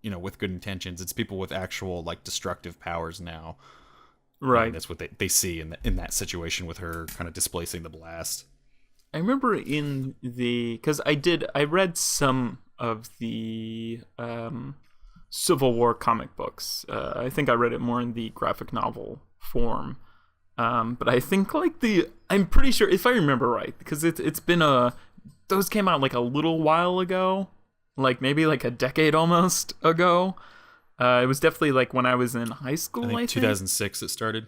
you know, with good intentions. It's people with actual like destructive powers now. Right. And that's what they see in that situation with her kind of displacing the blast. I remember in because I read some of the Civil War comic books. I think I read it more in the graphic novel form. But I think like I'm pretty sure, if I remember right, because it's been those came out like a little while ago, like maybe like a decade almost ago. It was definitely like when I was in high school. I think 2006 it started.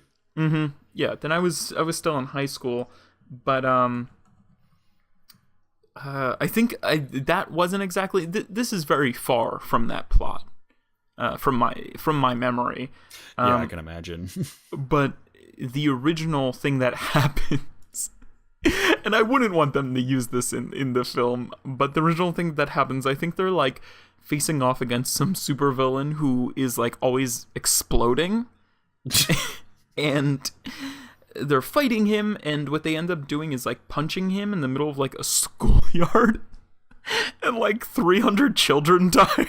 Yeah, then I was still in high school, but I think that wasn't exactly. This is very far from that plot, from my memory. Yeah, I can imagine. But the original thing that happens, and I wouldn't want them to use this in the film, but the original thing that happens, I think they're like facing off against some supervillain who is like always exploding, and they're fighting him, and what they end up doing is like punching him in the middle of like a schoolyard, and like 300 children die.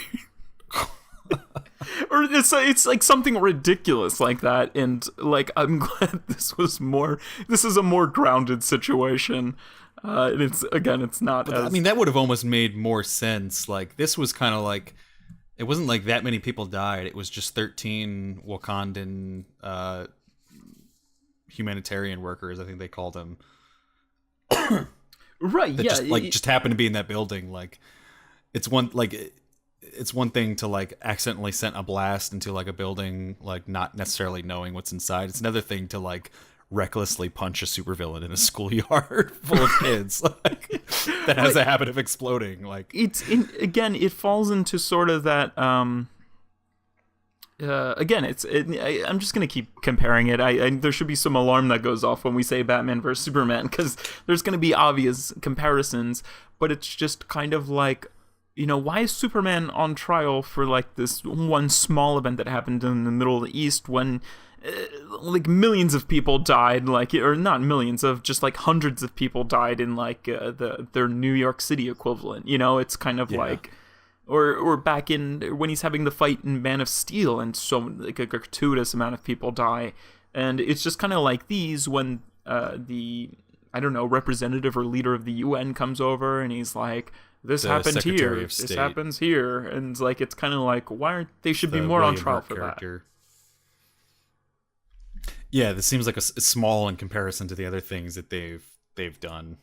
Or it's like something ridiculous like that, and like I'm glad this is a more grounded situation. And it's not But, as, I mean, that would have almost made more sense. Like, this was kind of like, it wasn't like that many people died. It was just 13 Wakandan humanitarian workers, I think they called them. right, That yeah, just happened to be in that building. Like, it's one thing to like accidentally send a blast into like a building, like not necessarily knowing what's inside. It's another thing to like recklessly punch a supervillain in a schoolyard full of kids, like that has a habit of exploding. Like, it falls into sort of that again, I'm just gonna keep comparing it. There should be some alarm that goes off when we say Batman versus Superman, because there's gonna be obvious comparisons, but it's just kind of like, you know, why is Superman on trial for like this one small event that happened in the middle of the East when like millions of people died, like, or not millions, of just like hundreds of people died in like their New York City equivalent. You know, it's kind of like, or back in when he's having the fight in Man of Steel, and so like a gratuitous amount of people die, and it's just kind of like these when the, I don't know, representative or leader of the UN comes over and he's like, this happened here, this happens here, and like it's kind of like, why aren't they should be more on trial for that? Yeah, this seems like a small in comparison to the other things that they've done.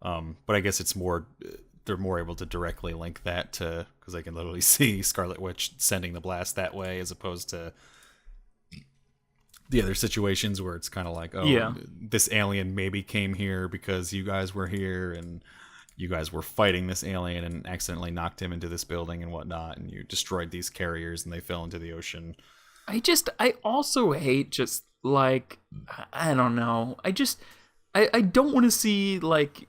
But I guess it's more, they're more able to directly link that to, because I can literally see Scarlet Witch sending the blast that way, as opposed to the other situations where it's kind of like, this alien maybe came here because you guys were here and you guys were fighting this alien and accidentally knocked him into this building and whatnot, and you destroyed these carriers and they fell into the ocean. I also hate just like, I don't know. I don't want to see like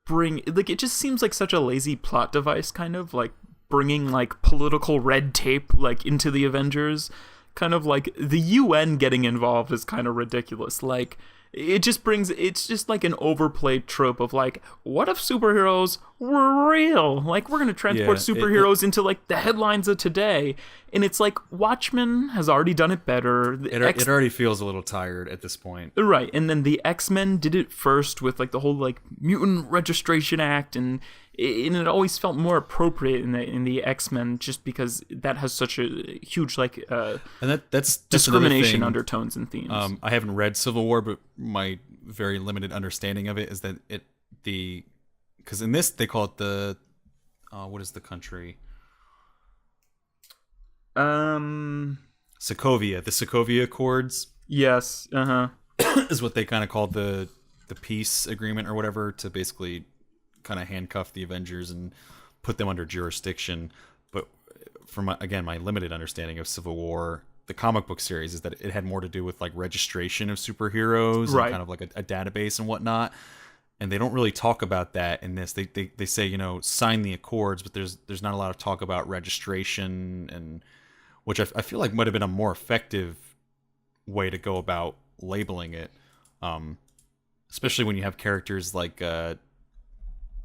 bring, like, it just seems like such a lazy plot device, kind of like bringing like political red tape like into the Avengers. Kind of like the UN getting involved is kind of ridiculous. Like, it's just like an overplayed trope of like, what if superheroes were real? Like, we're gonna transport superheroes into like the headlines of today, and it's like Watchmen has already done it better. It already feels a little tired at this point, right? And then the X-Men did it first with like the whole like Mutant Registration Act, and it always felt more appropriate in the X-Men, just because that has such a huge like and that's discrimination undertones and themes. I haven't read Civil War, but my very limited understanding of it is that because in this they call it the what is the country? Sokovia. The Sokovia Accords. Yes. Is what they kind of called the peace agreement or whatever, to basically kind of handcuff the Avengers and put them under jurisdiction. But from again my limited understanding of Civil War, the comic book series, is that it had more to do with like registration of superheroes Right. and kind of like a database and whatnot. And they don't really talk about that in this. They say, you know, sign the accords, but there's not a lot of talk about registration, and which I feel like might have been a more effective way to go about labeling it, especially when you have characters like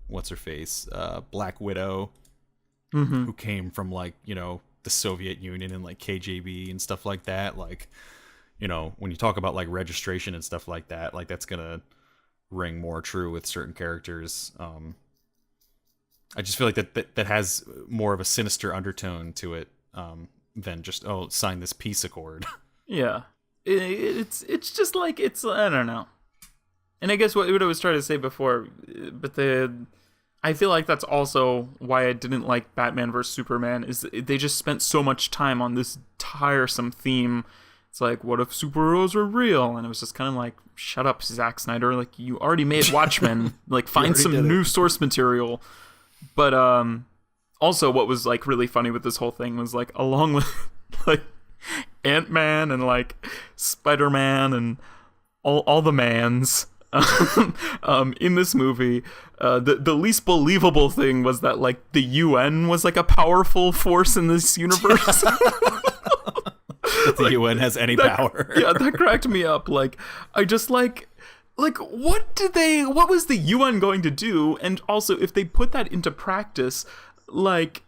what's her face, Black Widow, Mm-hmm. who came from like, you know, the Soviet Union and like KGB and stuff like that. Like, you know, when you talk about like registration and stuff like that, like that's gonna ring more true with certain characters. I just feel like that has more of a sinister undertone to it, than just, oh, sign this peace accord. Yeah. It's just like, it's, I don't know. And I guess what I was trying to say before, but I feel like that's also why I didn't like Batman vs Superman, is they just spent so much time on this tiresome theme. It's like, what if superheroes were real? And it was just kind of like, shut up, Zack Snyder. Like, you already made Watchmen. Like, find some new source material. But also, what was like really funny with this whole thing was like, along with like Ant-Man and like Spider-Man and all the mans in this movie, the least believable thing was that like the UN was like a powerful force in this universe. If the UN has any power. Yeah, that cracked me up. Like, I just like what was the UN going to do? And also, if they put that into practice, like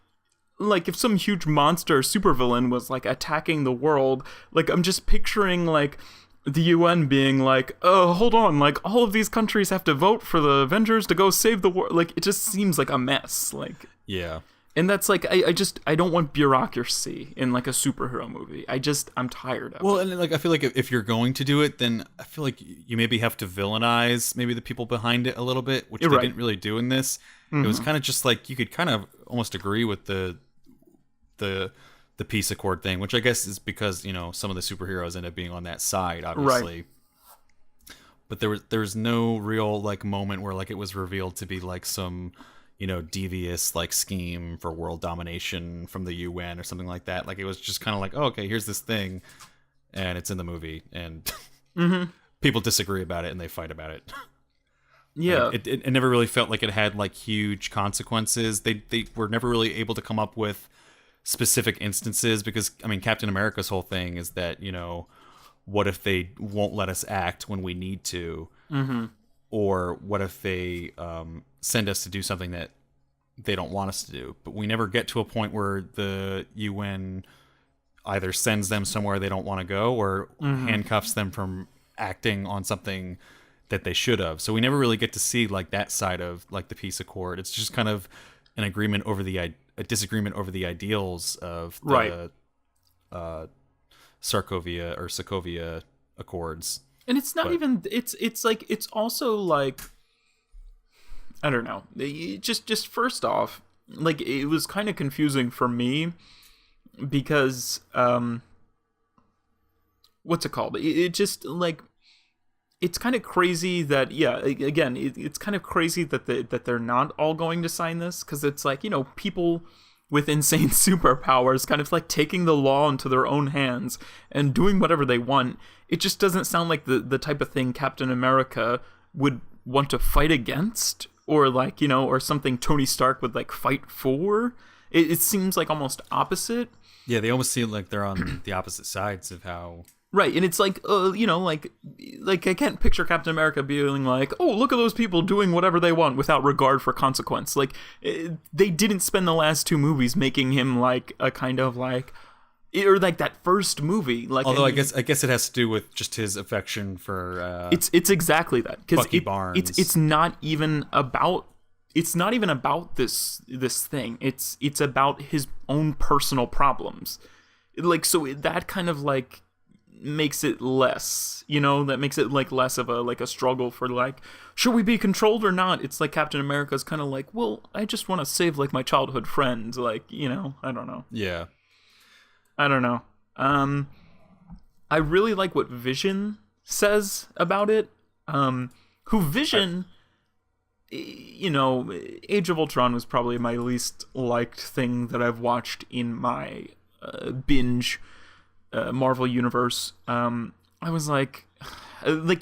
if some huge monster supervillain was like attacking the world, like I'm just picturing like the UN being like, oh, hold on, like all of these countries have to vote for the Avengers to go save the world. Like, it just seems like a mess. Like, Yeah. and that's like, I don't want bureaucracy in like a superhero movie. I'm tired of it. Well, and like I feel like if you're going to do it, then I feel like you maybe have to villainize maybe the people behind it a little bit, which they Right. didn't really do in this. It was kind of just like, you could kind of almost agree with the peace accord thing, which I guess is because, you know, some of the superheroes end up being on that side, obviously. Right. But there was no real like moment where like it was revealed to be like some, you know, devious like scheme for world domination from the UN or something like that. Like, it was just kind of like, oh, okay, here's this thing, and it's in the movie, and people disagree about it and they fight about it. Yeah. Like, it never really felt like it had like huge consequences. They were never really able to come up with specific instances, because I mean, Captain America's whole thing is that, you know, what if they won't let us act when we need to, or what if they send us to do something that they don't want us to do? But we never get to a point where the UN either sends them somewhere they don't want to go, or handcuffs them from acting on something that they should have. So we never really get to see like that side of like the peace accord. It's just kind of an agreement over a disagreement over the ideals of the Sokovia Accords. And it's not even, it's like, it's also like, I don't know, just first off, like, it was kind of confusing for me because what's it called, it just like, it's kind of crazy that, yeah, again, it's kind of crazy that they're not all going to sign this, because it's like, you know, people with insane superpowers kind of like taking the law into their own hands and doing whatever they want. It just doesn't sound like the type of thing Captain America would want to fight against, or like, you know, or something Tony Stark would like fight for. It seems like almost opposite. Yeah, they almost seem like they're on the opposite sides of how. Right, and it's like, you know, like I can't picture Captain America being like, oh, look at those people doing whatever they want without regard for consequence. Like, they didn't spend the last two movies making him like a kind of like, or like that first movie. Like, although I guess it has to do with just his affection for. It's exactly that, because Bucky Barnes. It's not even about. It's not even about this thing. It's about his own personal problems. Like, so that kind of like makes it less, you know, that makes it like less of a struggle for like, should we be controlled or not? It's like Captain America's kind of like, well, I just want to save like my childhood friend, like, you know, I don't know. Yeah. I don't know. I really like what Vision says about it. Who Vision you know, Age of Ultron was probably my least liked thing that I've watched in my binge Marvel universe. I was like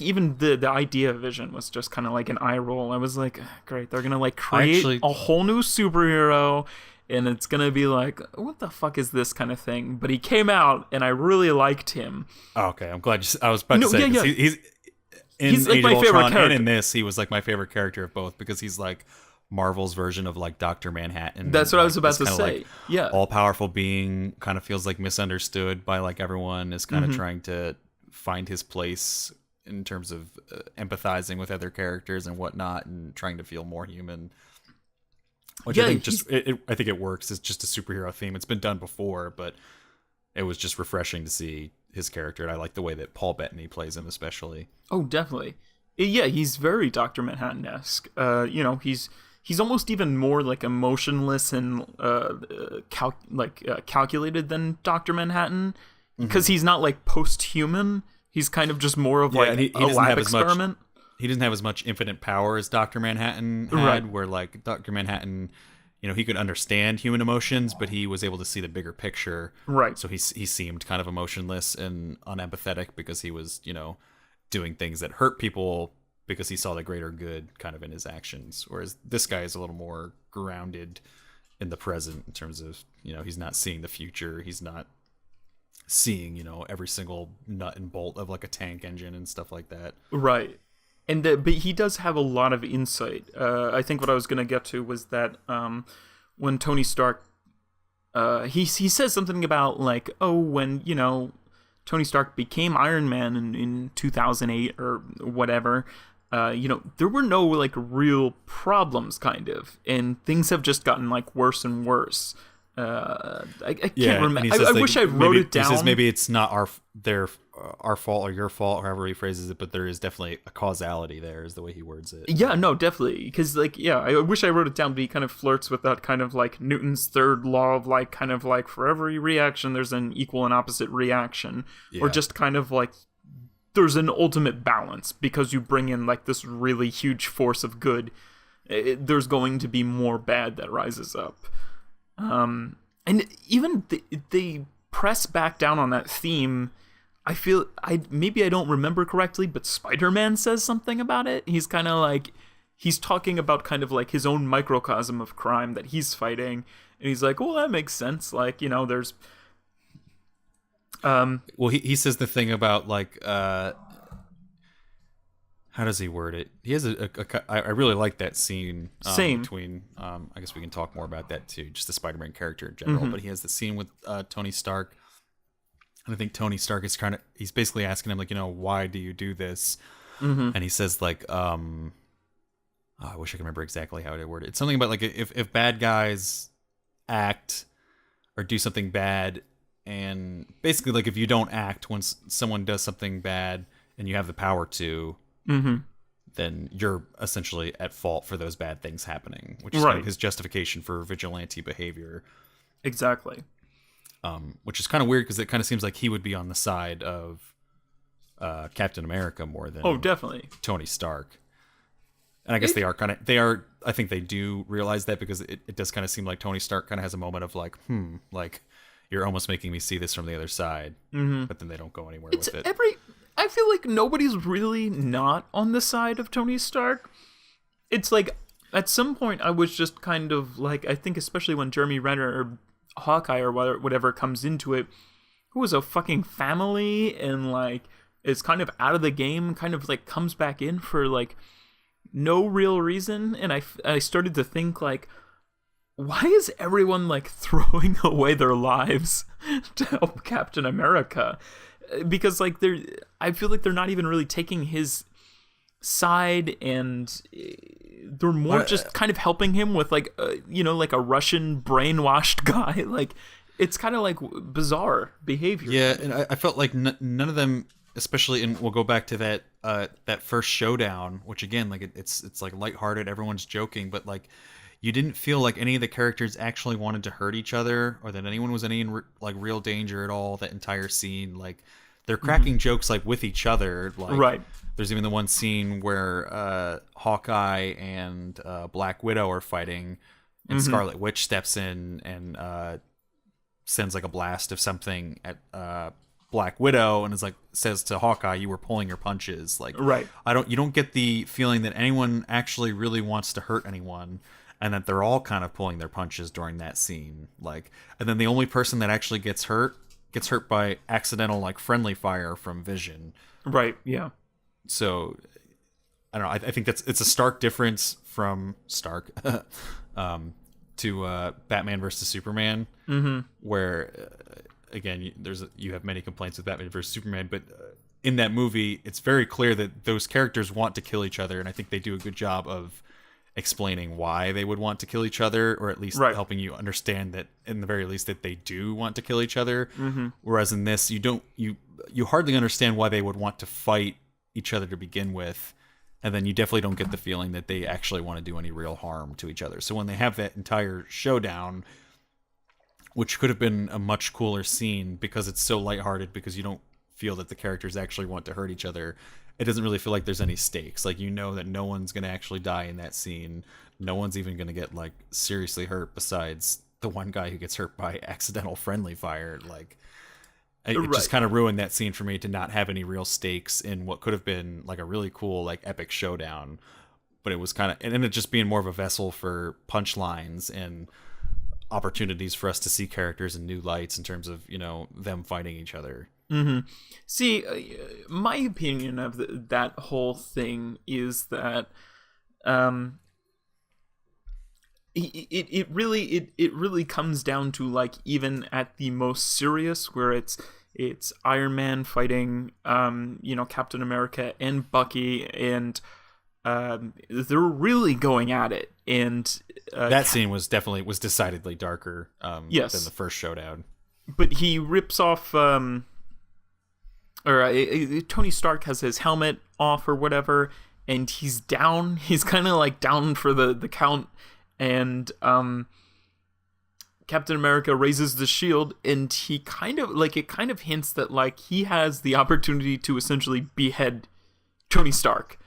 even the idea of Vision was just kind of like an eye roll. I was like, great, they're gonna like create a whole new superhero, and it's gonna be like, what the fuck is this kind of thing? But he came out, and I really liked him. Oh, okay, I'm glad I was about to say, yeah. he's in He's like Age my of favorite Ultron character. and in this, he was like my favorite character of both because he's like Marvel's version of like Dr. Manhattan. That's what I like, was about this to kinda, say. like, Yeah. all-powerful being, kind of feels like misunderstood by like everyone, is kind of Mm-hmm. trying to find his place in terms of empathizing with other characters and whatnot, and trying to feel more human. Which Yeah, I think I think it works. It's just a superhero theme. It's been done before, but it was just refreshing to see his character, and I like the way that Paul Bettany plays him, especially. Oh, definitely. Yeah, he's very Dr. Manhattan-esque. He's almost even more like emotionless and calculated than Dr. Manhattan, because he's not like post-human. He's kind of just more of like and he a doesn't lab have as much experiment. he doesn't have as much infinite power as Dr. Manhattan had, Right. where like Dr. Manhattan, he could understand human emotions, but he was able to see the bigger picture. Right. So he seemed kind of emotionless and unempathetic because he was, doing things that hurt people because he saw the greater good kind of in his actions. Whereas this guy is a little more grounded in the present in terms of, he's not seeing the future. He's not seeing, every single nut and bolt of like a tank engine and stuff like that. Right. But he does have a lot of insight. I think what I was going to get to was that when Tony Stark, he says something about like, oh, when, Tony Stark became Iron Man in 2008 or whatever, there were no like real problems kind of, and things have just gotten like worse and worse. I can't remember. I wish I wrote it down. He says maybe it's not our fault or your fault, however he phrases it, but there is definitely a causality there, is the way he words it. Yeah, no, definitely. Because, like, yeah, I wish I wrote it down, but he kind of flirts with that kind of, like, Newton's third law of, like, kind of, like, for every reaction, there's an equal and opposite reaction. Or Yeah. just kind of, like, there's an ultimate balance because you bring in, like, this really huge force of good. There's going to be more bad that rises up. And even they press back down on that theme. I feel maybe I don't remember correctly, but Spider-Man says something about it. He's kind of like he's talking about kind of like his own microcosm of crime that he's fighting, and he's like, "Well, that makes sense. Like, there's Well, he says the thing about like how does he word it? He has I really like that scene Same. between I guess we can talk more about that too, just the Spider-Man character in general. But he has the scene with Tony Stark, and I think Tony Stark is he's basically asking him like, why do you do this? And he says like I wish I could remember exactly how to word it. It's something about like if bad guys act or do something bad, and basically like if you don't act when someone does something bad and you have the power to, then you're essentially at fault for those bad things happening, which is kind of his justification for vigilante behavior. Exactly. Which is kind of weird because it kind of seems like he would be on the side of Captain America more than Oh, definitely. Tony Stark. And I guess I think they do realize that, because it does kind of seem like Tony Stark kind of has a moment of like, like, you're almost making me see this from the other side. But then they don't go anywhere with it. I feel like nobody's really not on the side of Tony Stark. It's like, at some point, I was just kind of like, I think especially when Jeremy Renner or Hawkeye or whatever comes into it, who was a fucking family and like is kind of out of the game, kind of like comes back in for like no real reason. And I started to think like, why is everyone like throwing away their lives to help Captain America? Because like I feel like they're not even really taking his side, and they're more just kind of helping him with like like a Russian brainwashed guy. Like, it's kind of like bizarre behavior. Yeah, and I felt like none of them, especially, and we'll go back to that first showdown, which again, like it's like lighthearted, everyone's joking, but like you didn't feel like any of the characters actually wanted to hurt each other, or that anyone was in like real danger at all. That entire scene, like they're cracking jokes like with each other. Like, Right. there's even the one scene where Hawkeye and Black Widow are fighting, and Scarlet Witch steps in and sends like a blast of something at Black Widow, and is like, says to Hawkeye, "You were pulling your punches." Like, Right. you don't get the feeling that anyone actually really wants to hurt anyone, and that they're all kind of pulling their punches during that scene. Like, and then the only person that actually gets hurt by accidental like friendly fire from Vision. Right. Yeah. So I don't know. I think it's a stark difference from to Batman versus Superman, where again you have many complaints with Batman versus Superman, but in that movie it's very clear that those characters want to kill each other, and I think they do a good job of explaining why they would want to kill each other, or at least helping you understand that in the very least that they do want to kill each other. Whereas in this, you hardly understand why they would want to fight each other to begin with, and then you definitely don't get the feeling that they actually want to do any real harm to each other. So when they have that entire showdown, which could have been a much cooler scene because it's so lighthearted, because you don't feel that the characters actually want to hurt each other, it doesn't really feel like there's any stakes. Like, you know that no one's going to actually die in that scene. No one's even going to get like seriously hurt besides the one guy who gets hurt by accidental friendly fire. Like, it just kind of ruined that scene for me to not have any real stakes in what could have been like a really cool, like, epic showdown. But it was kind of, and it just being more of a vessel for punchlines and opportunities for us to see characters in new lights in terms of, you know, them fighting each other. See, my opinion of that whole thing is that it really comes down to, like, even at the most serious, where it's Iron Man fighting Captain America and Bucky, and they're really going at it, and that scene was decidedly darker than the first showdown. But he rips off Tony Stark has his helmet off or whatever, and he's down. He's kind of like down for the count, and Captain America raises the shield, and he kind of hints that, like, he has the opportunity to essentially behead Tony Stark.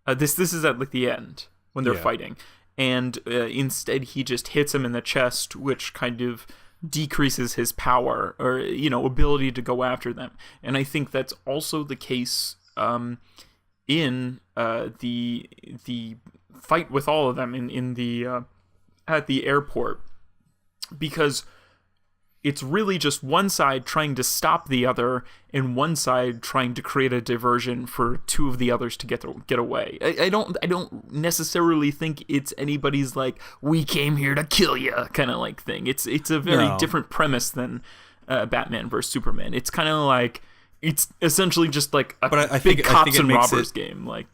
This is at, like, the end when they're fighting, and instead he just hits him in the chest, which kind of decreases his power or ability to go after them. And I think that's also the case in the fight with all of them in the at the airport, because it's really just one side trying to stop the other, and one side trying to create a diversion for two of the others to get away. I don't necessarily think it's anybody's like, we came here to kill you kind of like thing. It's a very different premise than Batman versus Superman. It's kind of like, it's essentially just like a big cops and robbers game. Like,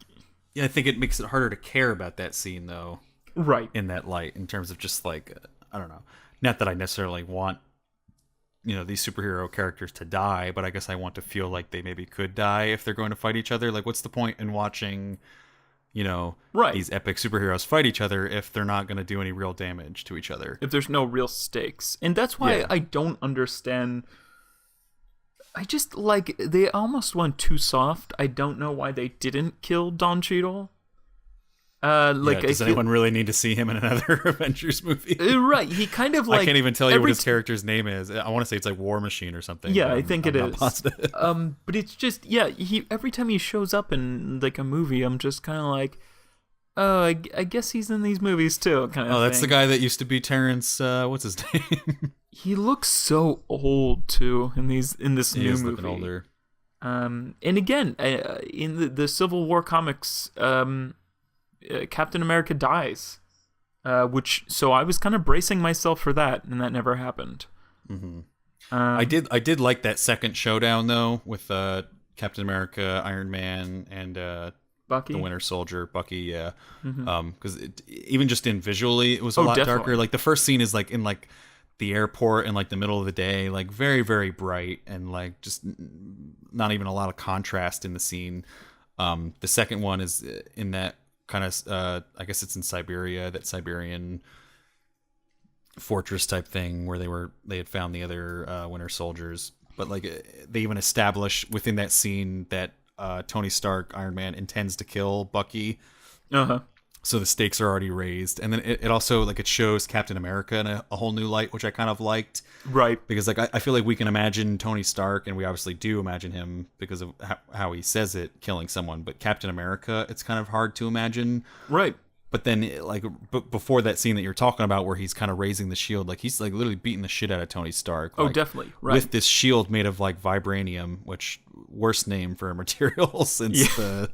yeah, I think it makes it harder to care about that scene though. Right. In that light, in terms of just like, I don't know. Not that I necessarily want these superhero characters to die, but I guess I want to feel like they maybe could die if they're going to fight each other. Like, what's the point in watching, these epic superheroes fight each other if they're not going to do any real damage to each other? If there's no real stakes. And that's why I don't understand. I just, like, they almost went too soft. I don't know why they didn't kill Don Cheadle. Does anyone really need to see him in another Avengers movie? Right, he kind of like, I can't even tell you what his character's name is. I want to say it's like War Machine or something. Yeah, I think it is. Positive. But it's just, he every time he shows up in like a movie, I'm just kind of like, oh, I guess he's in these movies too. Kind of. Oh, that's the guy that used to be Terrence. What's his name? He looks so old too in this new movie. He is looking older. And again, in the Civil War comics, Captain America dies, so I was kind of bracing myself for that, and that never happened. Mm-hmm. I did like that second showdown though, with Captain America, Iron Man, and Bucky, the Winter Soldier, Bucky. Yeah, because even just in visually, it was a lot definitely. darker. Like the first scene is like in like the airport in like the middle of the day, like very, very bright, and like just not even a lot of contrast in the scene. The second one is in that kind of I guess it's in Siberia, that Siberian fortress type thing where they had found the other Winter Soldiers. but like they even establish within that scene that Tony Stark, Iron Man, intends to kill Bucky. Uh-huh. So the stakes are already raised. And then it also like it shows Captain America in a whole new light, which I kind of liked. Right. Because like I feel like we can imagine Tony Stark, and we obviously do imagine him because of how he says it, killing someone. But Captain America, it's kind of hard to imagine. Right. But then, like, before that scene that you're talking about, where he's kind of raising the shield, like he's like literally beating the shit out of Tony Stark. Oh, like, definitely. Right. With this shield made of like vibranium, which worst name for a material since the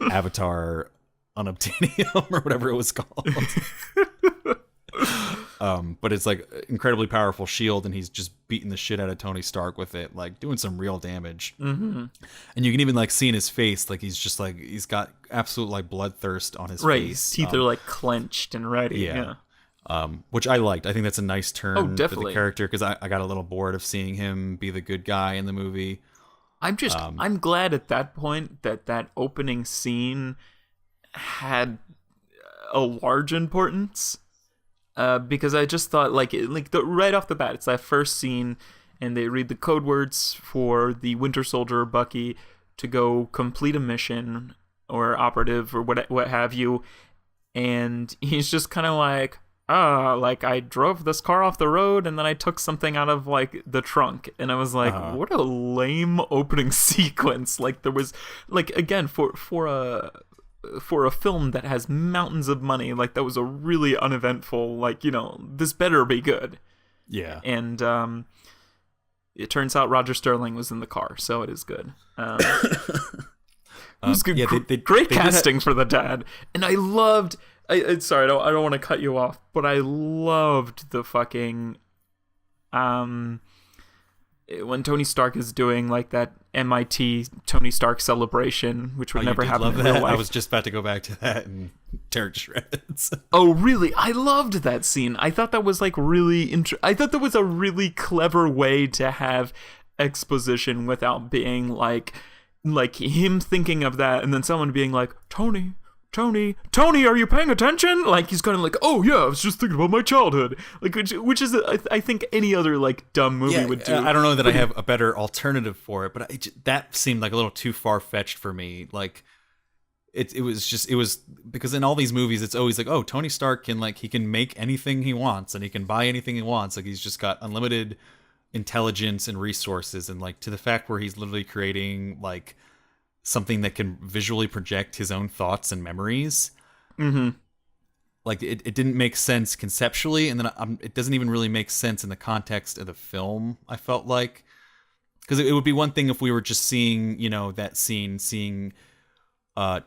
Avatar unobtainium or whatever it was called. But it's like incredibly powerful shield, and he's just beating the shit out of Tony Stark with it, like doing some real damage. Mm-hmm. And you can even like see in his face, like he's just like he's got absolute like bloodthirst on his face. His teeth are like clenched and ready. Yeah. Which I liked. I think that's a nice turn for definitely. the character, because I got a little bored of seeing him be the good guy in the movie. I'm glad at that point that opening scene had a large importance. Because I just thought right off the bat, it's that first scene, and they read the code words for the Winter Soldier Bucky to go complete a mission or operative or what have you, and he's just kind of like, like I drove this car off the road and then I took something out of like the trunk, and I was like, what a lame opening sequence. Like there was like, again, for a film that has mountains of money, like that was a really uneventful, like, this better be good. Yeah. And it turns out Roger Sterling was in the car, so it is good. It was good. Great casting for the dad. And I loved sorry, I don't want to cut you off, but I loved the fucking when Tony Stark is doing like that MIT Tony Stark celebration, which would never happen in real life. I was just about to go back to that and tear it to shreds. Oh, really? I loved that scene. I thought that was like really I thought that was a really clever way to have exposition without being like him thinking of that and then someone being like, Tony, are you paying attention? Like he's kind of like, oh yeah, I was just thinking about my childhood. Like which is I think any other like dumb movie would do. I don't know that I have a better alternative for it, but that seemed like a little too far fetched for me. Like it was because in all these movies it's always like, oh, Tony Stark he can make anything he wants and he can buy anything he wants. Like he's just got unlimited intelligence and resources, and like to the fact where he's literally creating like something that can visually project his own thoughts and memories. Mm-hmm. Like it didn't make sense conceptually, and then it doesn't even really make sense in the context of the film. I felt like, because it would be one thing if we were just seeing, that scene, seeing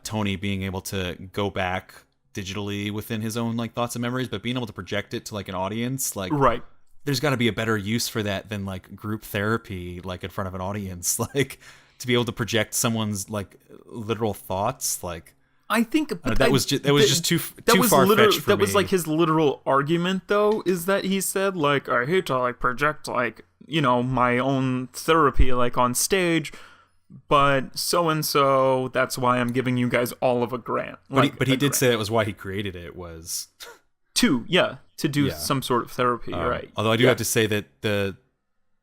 Tony being able to go back digitally within his own like thoughts and memories, but being able to project it to like an audience, like right. There's got to be a better use for that than like group therapy, like in front of an audience, like. To be able to project someone's like literal thoughts, like I think that was just too far fetched for me. That was like his literal argument, though, is that he said like, I hate to like project like my own therapy like on stage, but so and so, that's why I'm giving you guys all of a grant. But he did say that was why he created it, was to do some sort of therapy, right? Although I do have to say that the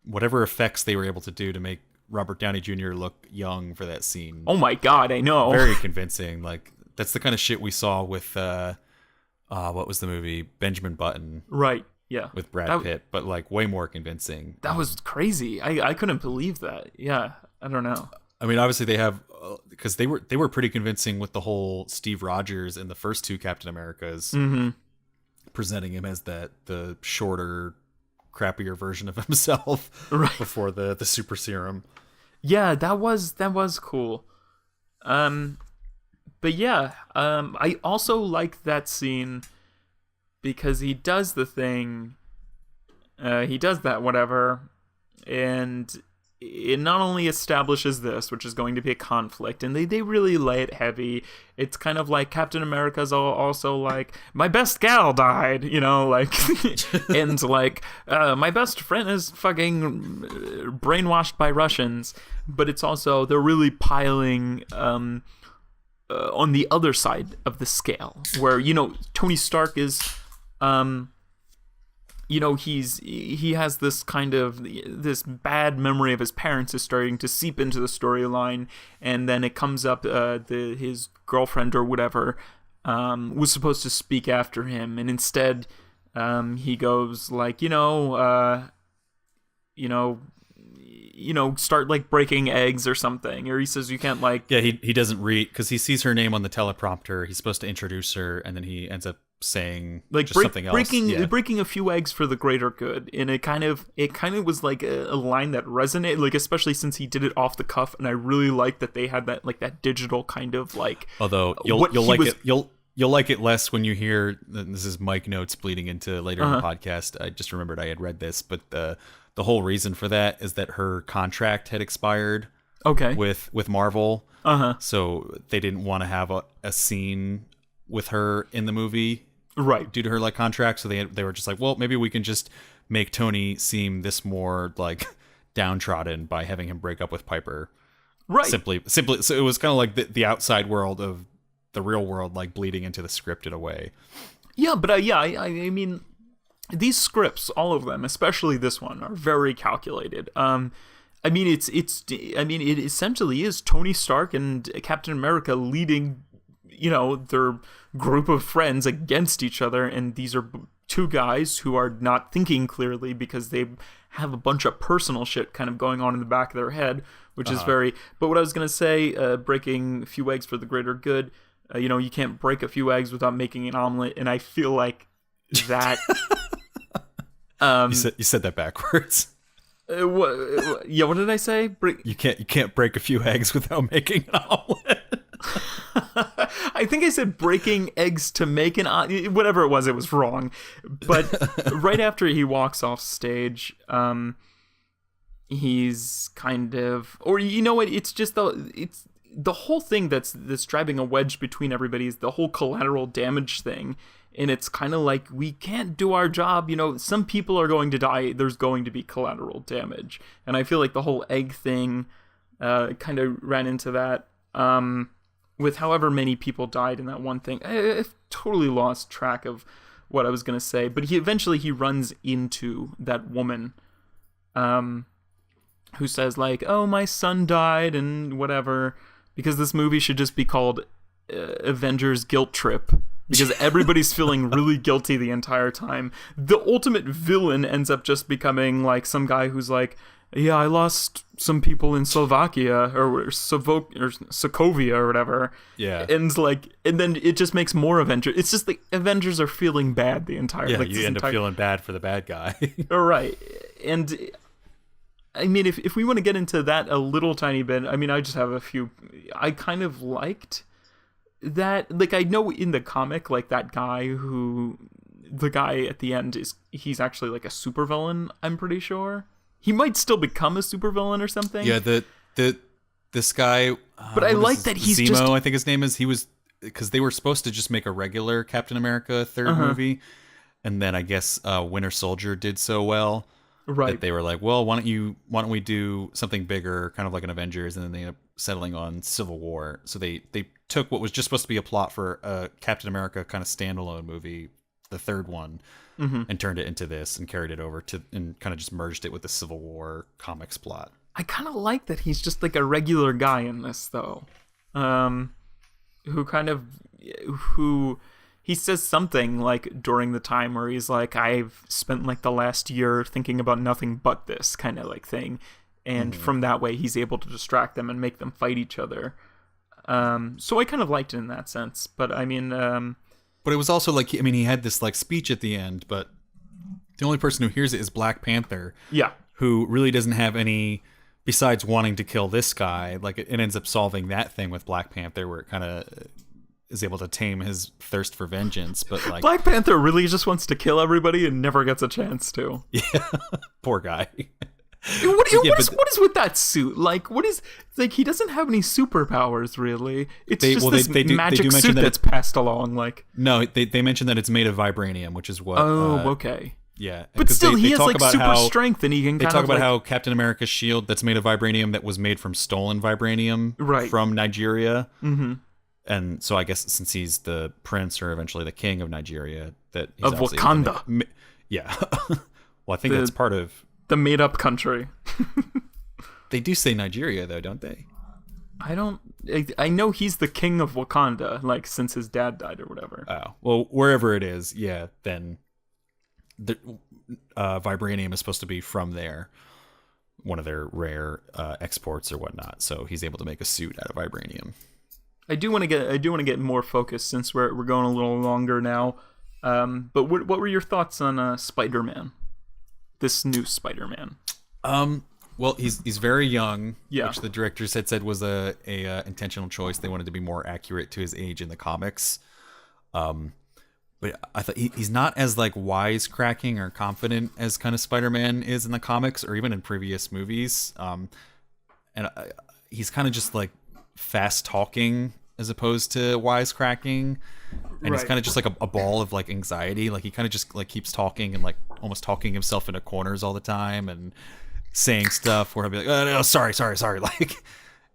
whatever effects they were able to do to make Robert Downey Jr. look young for that scene. Oh my god, I know. Very convincing. Like that's the kind of shit we saw with what was the movie? Benjamin Button. Right. Yeah. With Brad Pitt, but like way more convincing. That was crazy. I couldn't believe that. Yeah. I don't know. I mean, obviously they have because they were pretty convincing with the whole Steve Rogers in the first two Captain Americas, presenting him as the shorter, crappier version of himself before the super serum. Yeah, that was cool. But yeah, I also like that scene because he does the thing, he does that whatever, and it not only establishes this, which is going to be a conflict, and they really lay it heavy. It's kind of like Captain America's also like, my best gal died, like, and like, my best friend is fucking brainwashed by Russians. But it's also, they're really piling on the other side of the scale, where, Tony Stark is he has this kind of this bad memory of his parents is starting to seep into the storyline, and then it comes up his girlfriend or whatever was supposed to speak after him, and instead he goes like, start like breaking eggs or something, or he says you can't like. Yeah, he doesn't read because he sees her name on the teleprompter. He's supposed to introduce her, and then he ends up saying like just something else. Breaking a few eggs for the greater good, and it kind of was like a line that resonated, like especially since he did it off the cuff, and I really like that they had that like that digital kind of like. Although you'll like it less when you hear this is Mike notes bleeding into later in the podcast. I just remembered I had read this, but the whole reason for that is that her contract had expired. Okay. With Marvel. So they didn't want to have a scene with her in the movie, right? Due to her like contract. So they were just like, well, maybe we can just make Tony seem this more like downtrodden by having him break up with Piper. Right. Simply. So it was kind of like the outside world of the real world, like bleeding into the script in a way. Yeah, but I mean, these scripts, all of them, especially this one, are very calculated. I mean, it essentially is Tony Stark and Captain America leading, their group of friends against each other, and these are two guys who are not thinking clearly because they have a bunch of personal shit kind of going on in the back of their head, which is very. But what I was gonna say, breaking a few eggs for the greater good. You can't break a few eggs without making an omelet, and I feel like that. You said that backwards. What did I say? You can't break a few eggs without making an omelet. I think I said breaking eggs to make an omelet. Whatever it was wrong. But right after he walks off stage, he's kind of, or you know what? It's just the whole thing that's driving a wedge between everybody is the whole collateral damage thing. And it's kind of like, we can't do our job. Some people are going to die. There's going to be collateral damage. And I feel like the whole egg thing kind of ran into that with however many people died in that one thing. I've totally lost track of what I was going to say. But he eventually runs into that woman who says like, oh, my son died and whatever. Because this movie should just be called Avengers Guilt Trip. Because everybody's feeling really guilty the entire time. The ultimate villain ends up just becoming like some guy who's like, yeah, I lost some people in Slovakia or Sokovia or whatever. Yeah. And then it just makes more Avengers. It's just the Avengers are feeling bad the entire. Yeah, you end up feeling bad for the bad guy. Right. And I mean, if we want to get into that a little tiny bit, I mean, I just have a few. I kind of liked that, like, I know in the comic, like, the guy at the end he's actually like a supervillain. I'm pretty sure he might still become a supervillain or something. Yeah, this guy. But I like that he's Zemo, just. I think his name is. He was, because they were supposed to just make a regular Captain America third movie, and then I guess Winter Soldier did so well. Right. That they were like, well, why don't we do something bigger, kind of like an Avengers, and then they ended up settling on Civil War. So they took what was just supposed to be a plot for a Captain America kind of standalone movie, the third one, and turned it into this and carried it over to and kind of just merged it with the Civil War comics plot. I kind of like that he's just like a regular guy in this though, who he says something like during the time where he's like, I've spent like the last year thinking about nothing but this kind of like thing. And from that way, he's able to distract them and make them fight each other. So I kind of liked it in that sense. But I mean... But it was also like, I mean, he had this like speech at the end, but the only person who hears it is Black Panther. Yeah. Who really doesn't have any, besides wanting to kill this guy, like it ends up solving that thing with Black Panther where it kind of is able to tame his thirst for vengeance. But like Black Panther really just wants to kill everybody and never gets a chance to. Yeah. Poor guy. What is with that suit? Like, what is, like, he doesn't have any superpowers, really. It's this magic suit that's passed along, like. No, they mentioned that it's made of vibranium, which is what. Oh, okay. Yeah. But still, he has, like, super strength, and he can They talk about how Captain America's shield that's made of vibranium that was made from stolen vibranium from Nigeria. Mm-hmm. And so I guess since he's the prince or eventually the king of Nigeria, that he's of Wakanda. Yeah. Well, I think The that's part of. the made up country. They do say Nigeria though, don't they? I know he's the king of Wakanda, like since his dad died or whatever. Oh, well, wherever it is, yeah. Then the vibranium is supposed to be from there, one of their rare exports or whatnot. So he's able to make a suit out of vibranium. I do want to get more focused since we're going a little longer now. But what were your thoughts on Spider-Man? This new Spider-Man. Well, he's very young, Yeah. which the director said was a intentional choice. They wanted to be more accurate to his age in the comics. But I thought he's not as like wisecracking or confident as kind of Spider-Man is in the comics or even in previous movies. He's kind of just like fast talking as opposed to wisecracking, and he's Right. kind of just like a ball of like anxiety. Like he kind of just like keeps talking and like almost talking himself into corners all the time and saying stuff where he'll be like, "Oh no, sorry." Like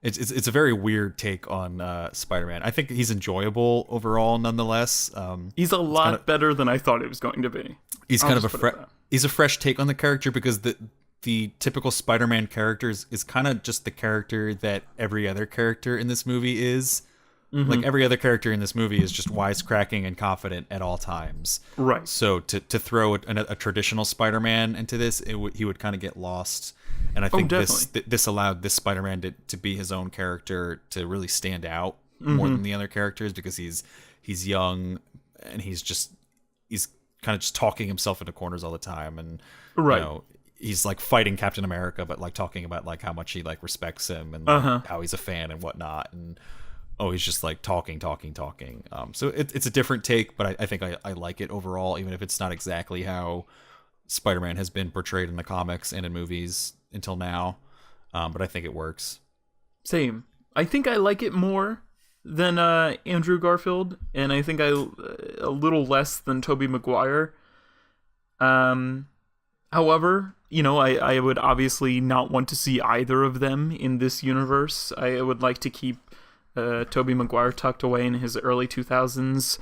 it's a very weird take on Spider-Man. I think he's enjoyable overall, nonetheless. He's a lot better than I thought it was going to be. He's I'll kind of just put it that. he's a fresh take on the character because the typical Spider-Man character is kind of just the character that every other character in this movie is. Like every other character in this movie is just wisecracking and confident at all times. Right. So to throw a traditional Spider-Man into this, he would kind of get lost. And I think this allowed this Spider-Man to be his own character, to really stand out more than the other characters, because he's young and he's kind of just talking himself into corners all the time, and Right. you know, he's like fighting Captain America, but like talking about like how much he like respects him and how he's a fan and whatnot, and he's just like talking. So it's a different take, but I think I like it overall, even if it's not exactly how Spider-Man has been portrayed in the comics and in movies until now. But I think it works. Same. I think I like it more than Andrew Garfield, and I think a little less than Tobey Maguire. However, you know, I would obviously not want to see either of them in this universe. I would like to keep Tobey Maguire tucked away in his early 2000s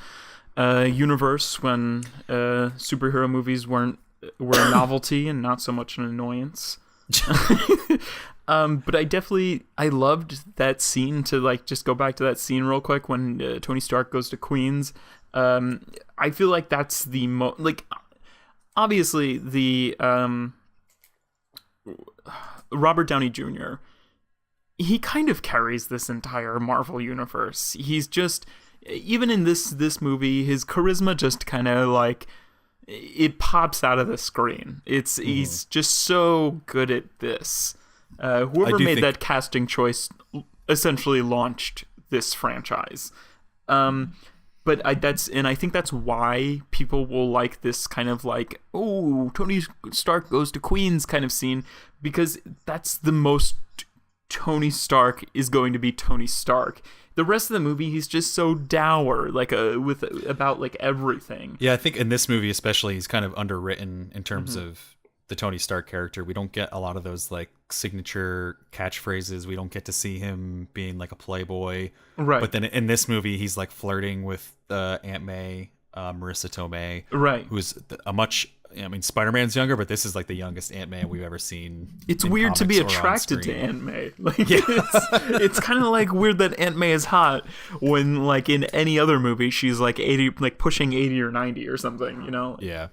universe when superhero movies were a novelty and not so much an annoyance. But I loved that scene. To like just go back to that scene real quick when Tony Stark goes to Queens. I feel like that's the like obviously the Robert Downey Jr. He kind of carries this entire Marvel universe. He's just, even in this movie, his charisma just kind of like, it pops out of the screen. He's just so good at this. Whoever made that casting choice essentially launched this franchise. But I think that's why people will like this kind of like, oh, Tony Stark goes to Queens kind of scene, because that's the most Tony Stark is going to be Tony Stark. The rest of the movie, he's just so dour, like about like everything. Yeah, I think in this movie especially, he's kind of underwritten in terms of the Tony Stark character. We don't get a lot of those like signature catchphrases. We don't get to see him being like a playboy. Right. But then in this movie, he's like flirting with Aunt May, Marissa Tomei. Right. Who's Spider-Man's younger, but this is like the youngest Aunt May we've ever seen. It's in weird to be comics or on attracted to screen. Aunt May. Like, it's kind of like weird that Aunt May is hot when, like, in any other movie, she's like 80, like pushing 80 or 90 or something. You know? Yeah.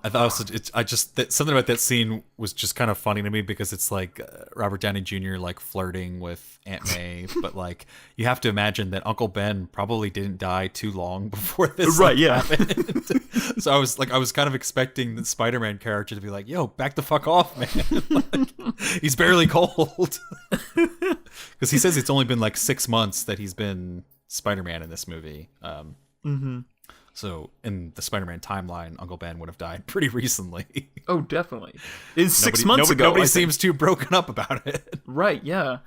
I thought also, something about that scene was just kind of funny to me, because it's like Robert Downey Jr. like flirting with Aunt May, but like you have to imagine that Uncle Ben probably didn't die too long before this Right, yeah. happened. So I was kind of expecting the Spider-Man character to be like, "Yo, back the fuck off, man! Like, he's barely cold." Because he says it's only been like 6 months that he's been Spider-Man in this movie. So in the Spider-Man timeline, Uncle Ben would have died pretty recently. Oh, definitely. It's 6 months ago. Nobody I think. seems too broken up about it. Right, yeah.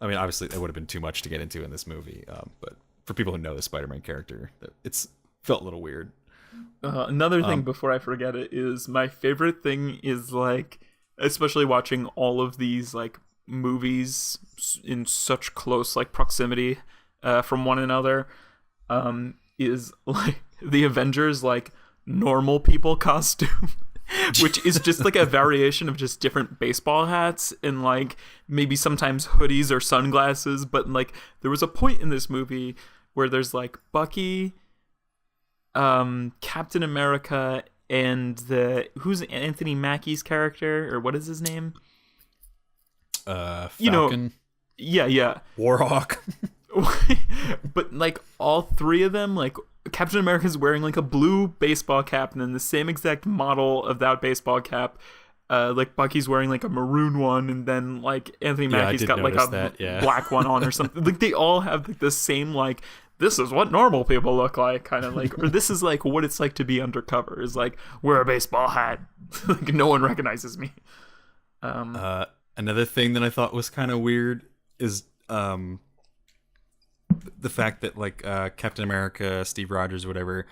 I mean, obviously, it would have been too much to get into in this movie. But for people who know the Spider-Man character, it's felt a little weird. Another thing before I forget it is my favorite thing is like, especially watching all of these like movies in such close like proximity from one another, is like the Avengers like normal people costume. Which is just like a variation of just different baseball hats and like maybe sometimes hoodies or sunglasses. But like there was a point in this movie where there's like Bucky, Captain America, and who's Anthony Mackie's character, or what is his name? Falcon. You know, yeah. Warhawk. But like all three of them, like Captain America's wearing like a blue baseball cap, and then the same exact model of that baseball cap. Like Bucky's wearing like a maroon one, and then like Anthony Mackie's got like a black one on or something. Like they all have like the same like, this is what normal people look like, kind of like, or this is like what it's like to be undercover, is like wear a baseball hat. Like no one recognizes me. Another thing that I thought was kind of weird is the fact that like Captain America, Steve Rogers, whatever,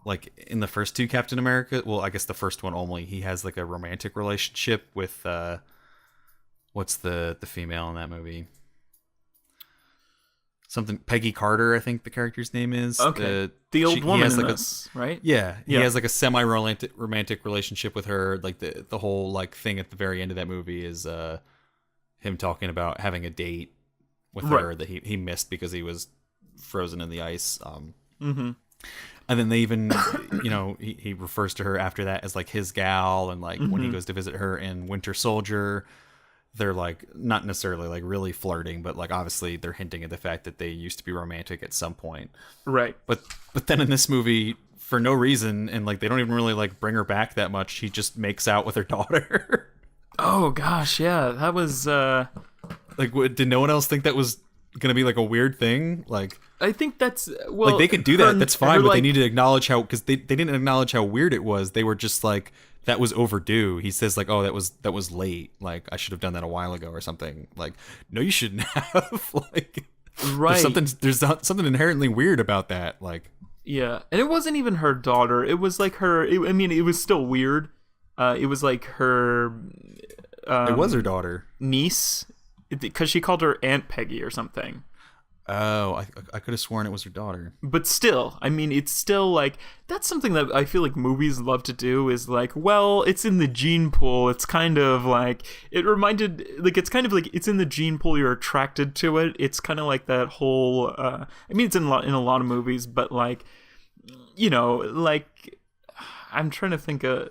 like in the first two Captain America, well, I guess the first one only, he has like a romantic relationship with what's the female in that movie? Something Peggy Carter, I think the character's name is. Okay. The old woman in this, right? Yeah, he has like a semi-romantic relationship with her. Like the whole like thing at the very end of that movie is him talking about having a date with her that he missed because he was frozen in the ice. And then they even, you know, he refers to her after that as like his gal, and like when he goes to visit her in Winter Soldier, they're like not necessarily like really flirting, but like obviously they're hinting at the fact that they used to be romantic at some point. Right. But then in this movie, for no reason, and like they don't even really like bring her back that much, he just makes out with her daughter. Oh gosh, yeah, that was like, did no one else think that was gonna be like a weird thing? Like, I think that's, well, like they could do that, that's fine, but like, they need to acknowledge how, because they didn't acknowledge how weird it was. They were just like, that was overdue. He says like, oh, that was late, like I should have done that a while ago or something. Like, no, you shouldn't have. Like, right, there's something inherently weird about that. Like, yeah, and it wasn't even her daughter, it was like her, I mean, it was still weird. It was like her it was her daughter, niece, because she called her Aunt Peggy or something. Oh, I could have sworn it was her daughter. But still, I mean, it's still like, that's something that I feel like movies love to do, is like, well, it's in the gene pool. It's kind of like, it reminded, like, it's kind of like, it's in the gene pool, you're attracted to it. It's kind of like that whole, I mean, it's in a lot of movies, but like, you know, like, I'm trying to think of,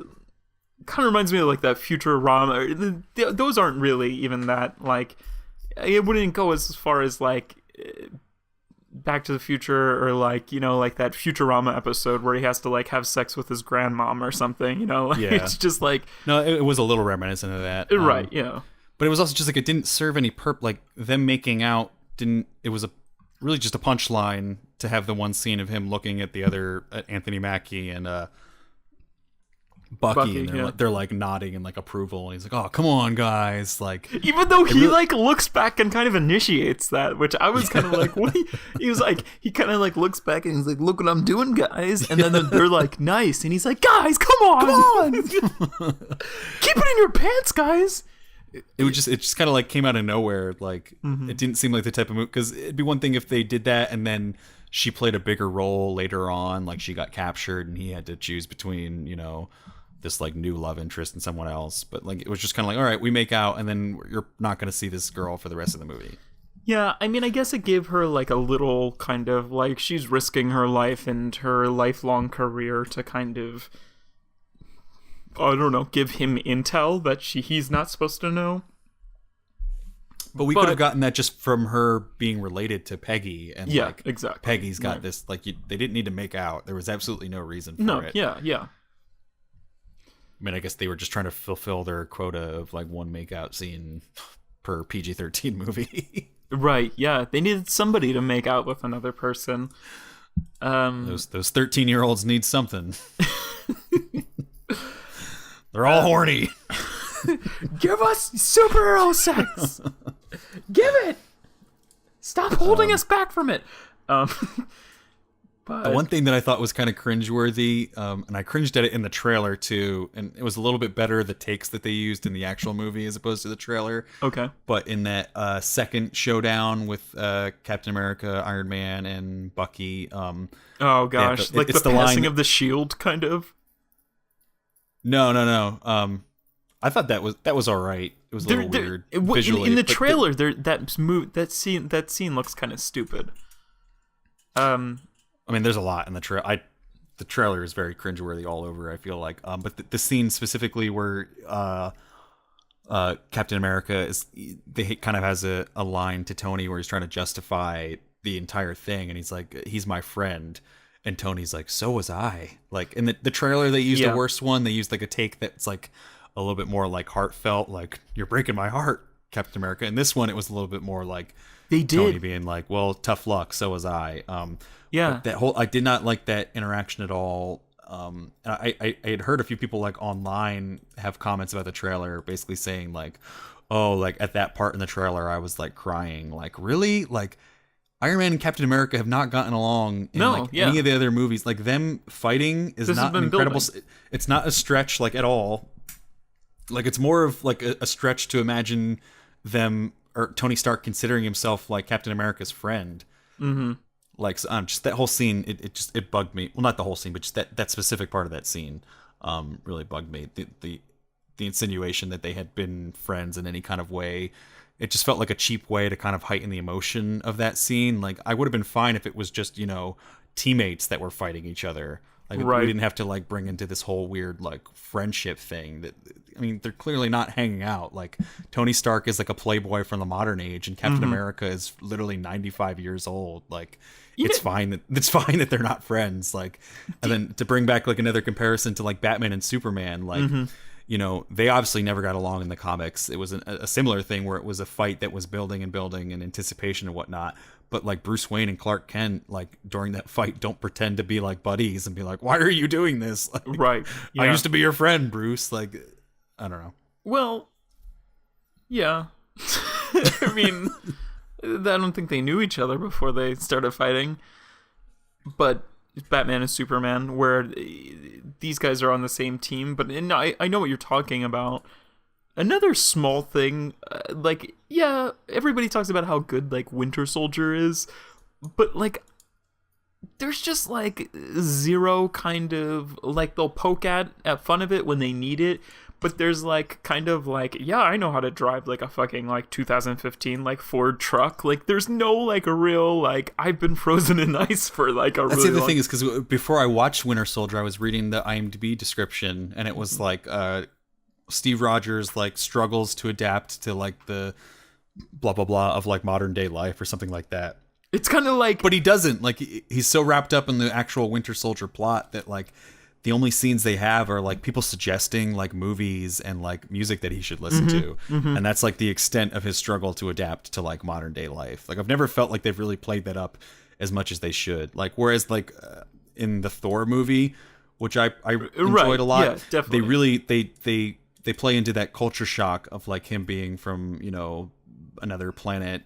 kind of reminds me of like that Futurama. Those aren't really even that, like, it wouldn't go as far as like Back to the Future, or like, you know, like that Futurama episode where he has to like have sex with his grandmom or something, you know. Yeah. It's just like, no, it was a little reminiscent of that, right? Yeah, but it was also just like, it didn't serve any like them making out didn't, it was really just a punchline to have the one scene of him looking at the other, at Anthony Mackie and Bucky, and they're like nodding in like approval, and he's like, oh, come on guys, like, even though he like looks back and kind of initiates that, which I was kind of like, what? He was like, he kind of like looks back and he's like, look what I'm doing, guys, and then they're like, nice, and he's like, guys, come on keep it in your pants, guys. It just kind of like came out of nowhere. Like, it didn't seem like the type of movie, because it'd be one thing if they did that and then she played a bigger role later on, like she got captured and he had to choose between, you know, this like new love interest and someone else. But like, it was just kind of like, all right, we make out, and then you're not going to see this girl for the rest of the movie. Yeah, I mean, I guess it gave her like a little kind of like, she's risking her life and her lifelong career to kind of, I don't know, give him intel that he's not supposed to know. But we could have gotten that just from her being related to Peggy, and yeah, like, exactly, Peggy's got this, like, they didn't need to make out. There was absolutely no reason for it. Yeah. I mean, I guess they were just trying to fulfill their quota of like one makeout scene per PG-13 movie. Right, yeah. They needed somebody to make out with another person. Those 13-year-olds need something. They're all horny. Give us superhero sex. Give it. Stop holding us back from it. But One thing that I thought was kind of cringeworthy, and I cringed at it in the trailer too, and it was a little bit better the takes that they used in the actual movie as opposed to the trailer. okay. But in that second showdown with Captain America, Iron Man, and Bucky, Oh gosh, Yeah, like it's the the line passing that- of the shield, kind of. no. I thought that was all right. It was a little weird visually. In the but trailer, that scene looks kind of stupid. I mean, there's a lot in the trailer. The trailer is very cringeworthy all over, I feel like. But the scene specifically where Captain America they kind of has a line to Tony where he's trying to justify the entire thing, and he's like, "He's my friend," and Tony's like, "So was I." Like in the trailer, they used Yeah. a worse one. They used like a take that's like a little bit more like heartfelt, like "You're breaking my heart, Captain America." And this one, it was a little bit more like They Tony did, being like, "Well, tough luck. So was I." yeah. I did not like that interaction at all. And I had heard a few people like online have comments about the trailer, basically saying like, "Oh, like at that part in the trailer, I was like crying. Like, really? Like, Iron Man and Captain America have not gotten along in No, like yeah. any of the other movies. Like them fighting is This has not an been incredible. building. It's not a stretch like at all. Like it's more of like a stretch to imagine them or Tony Stark considering himself like Captain America's friend. Mm-hmm. Like just that whole scene, it bugged me. Well, not the whole scene, but just that specific part of that scene, really bugged me. The insinuation that they had been friends in any kind of way, it just felt like a cheap way to kind of heighten the emotion of that scene. Like I would have been fine if it was just teammates that were fighting each other. Like Right. we didn't have to like bring into this whole weird like friendship thing. That I mean, they're clearly not hanging out. Like Tony Stark is like a playboy from the modern age, and Captain America is literally 95 years old. Like it's fine that they're not friends. Like, and then to bring back like another comparison to like Batman and Superman, like they obviously never got along in the comics. It was a similar thing where it was a fight that was building and building in anticipation and whatnot. But like Bruce Wayne and Clark Kent, like during that fight, don't pretend to be like buddies and be like, "Why are you doing this?" Like, Right. I Yeah. used to be your friend, Bruce. Like, I don't know. Well, yeah. I mean, I don't think they knew each other before they started fighting. But Batman and Superman, where these guys are on the same team. But I know what you're talking about. Another small thing, everybody talks about how good like Winter Soldier is, but like there's just like zero kind of like they'll poke at fun of it when they need it, but there's like kind of like, yeah, I know how to drive like a fucking like 2015 like Ford truck. Like there's no like a real like I've been frozen in ice for like a That's really the other long thing is because before I watched Winter Soldier, I was reading the IMDb description, and it was like Steve Rogers like struggles to adapt to like the blah blah blah of like modern day life or something like that. It's kind of like, But he doesn't. Like he's so wrapped up in the actual Winter Soldier plot that like the only scenes they have are like people suggesting like movies and like music that he should listen to. And that's like the extent of his struggle to adapt to like modern day life. Like I've never felt like they've really played that up as much as they should. Like whereas like in the Thor movie, which I enjoyed a lot, yeah, definitely. they really they play into that culture shock of like him being from another planet,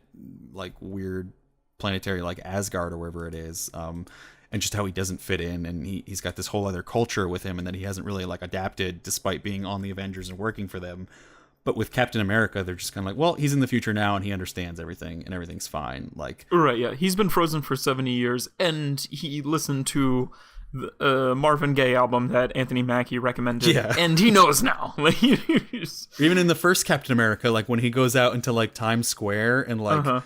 like weird planetary like Asgard or wherever it is, and just how he doesn't fit in, and he's got this whole other culture with him, and that he hasn't really like adapted despite being on the Avengers and working for them. But with Captain America, they're just kind of like, well, he's in the future now and he understands everything and everything's fine. Like right, yeah, he's been frozen for 70 years, and he listened to the Marvin Gaye album that Anthony Mackie recommended, Yeah. and he knows now. Like, he's- even in the first Captain America, like when he goes out into like Times Square and like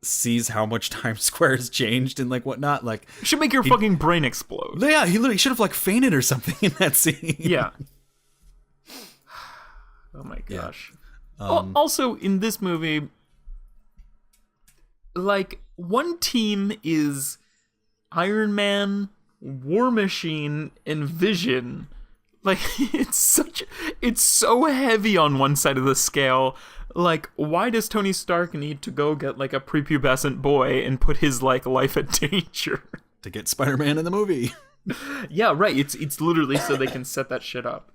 sees how much Times Square has changed and like whatnot, like should make your fucking brain explode. yeah, he literally should have like fainted or something in that scene. Yeah. Oh my Yeah. gosh. Also, in this movie, like, one team is Iron Man, War Machine, and Vision. Like, it's so heavy on one side of the scale. Like, why does Tony Stark need to go get, like, a prepubescent boy and put his, like, life at danger? To get Spider-Man in the movie. Yeah, right. It's literally so they can set that shit up.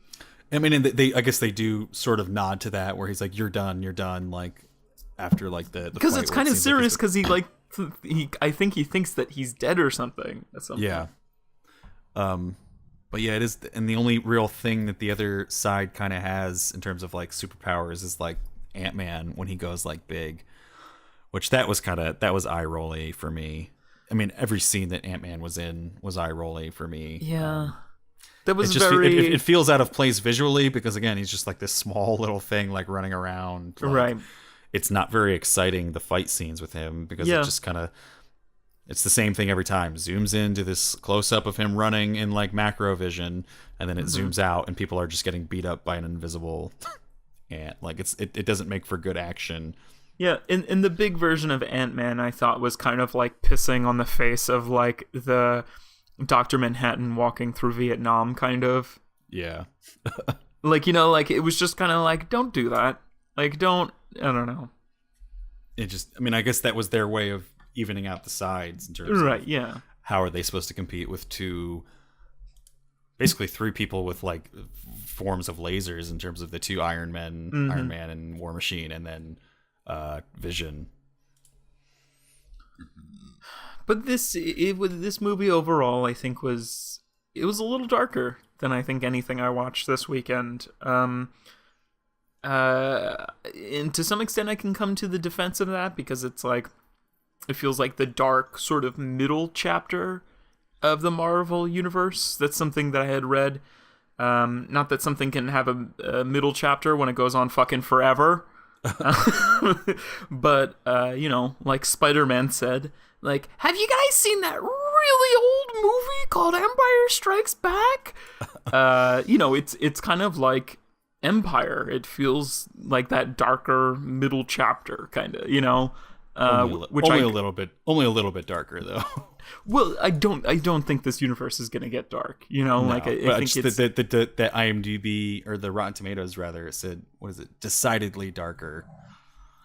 I mean, and I guess they do sort of nod to that, where he's like, "You're done," like after like the Because fight it's where it kind of seems like serious, he's- because he, like, I think he thinks that he's dead or something at some Yeah. point. But yeah, it is, and the only real thing that the other side kind of has in terms of like superpowers is like Ant-Man when he goes like big, which that was eye rolly for me. I mean, every scene that Ant-Man was in was eye rolly for me. Yeah. That was It just very it feels out of place visually because again, he's just like this small little thing like running around. Like, right. It's not very exciting, the fight scenes with him, because it just kind of, it's the same thing every time. Zooms into this close up of him running in like macro vision, and then it zooms out, and people are just getting beat up by an invisible ant. Like it doesn't make for good action. Yeah, in the big version of Ant-Man, I thought was kind of like pissing on the face of like the Dr. Manhattan walking through Vietnam kind of. Yeah. Like, you know, like it was just kind of like, don't do that. Like, don't, I don't know. It just, I mean, I guess that was their way of evening out the sides in terms Right, of yeah. how are they supposed to compete with basically three people with like forms of lasers in terms of the two Iron Man and War Machine, and then Vision. But this movie overall, I think was a little darker than I think anything I watched this weekend. And to some extent, I can come to the defense of that because it's like it feels like the dark sort of middle chapter of the Marvel universe. That's something that I had read. Not that something can have a middle chapter when it goes on fucking forever. But you know, like Spider-Man said, like, have you guys seen that really old movie called Empire Strikes Back? You know, it's kind of like Empire. It feels like that darker middle chapter kind of, you know. Only a little bit darker though. Well, I don't think this universe is gonna get dark. You know, like I think it's the IMDb or the Rotten Tomatoes rather, it said, what is it? Decidedly darker,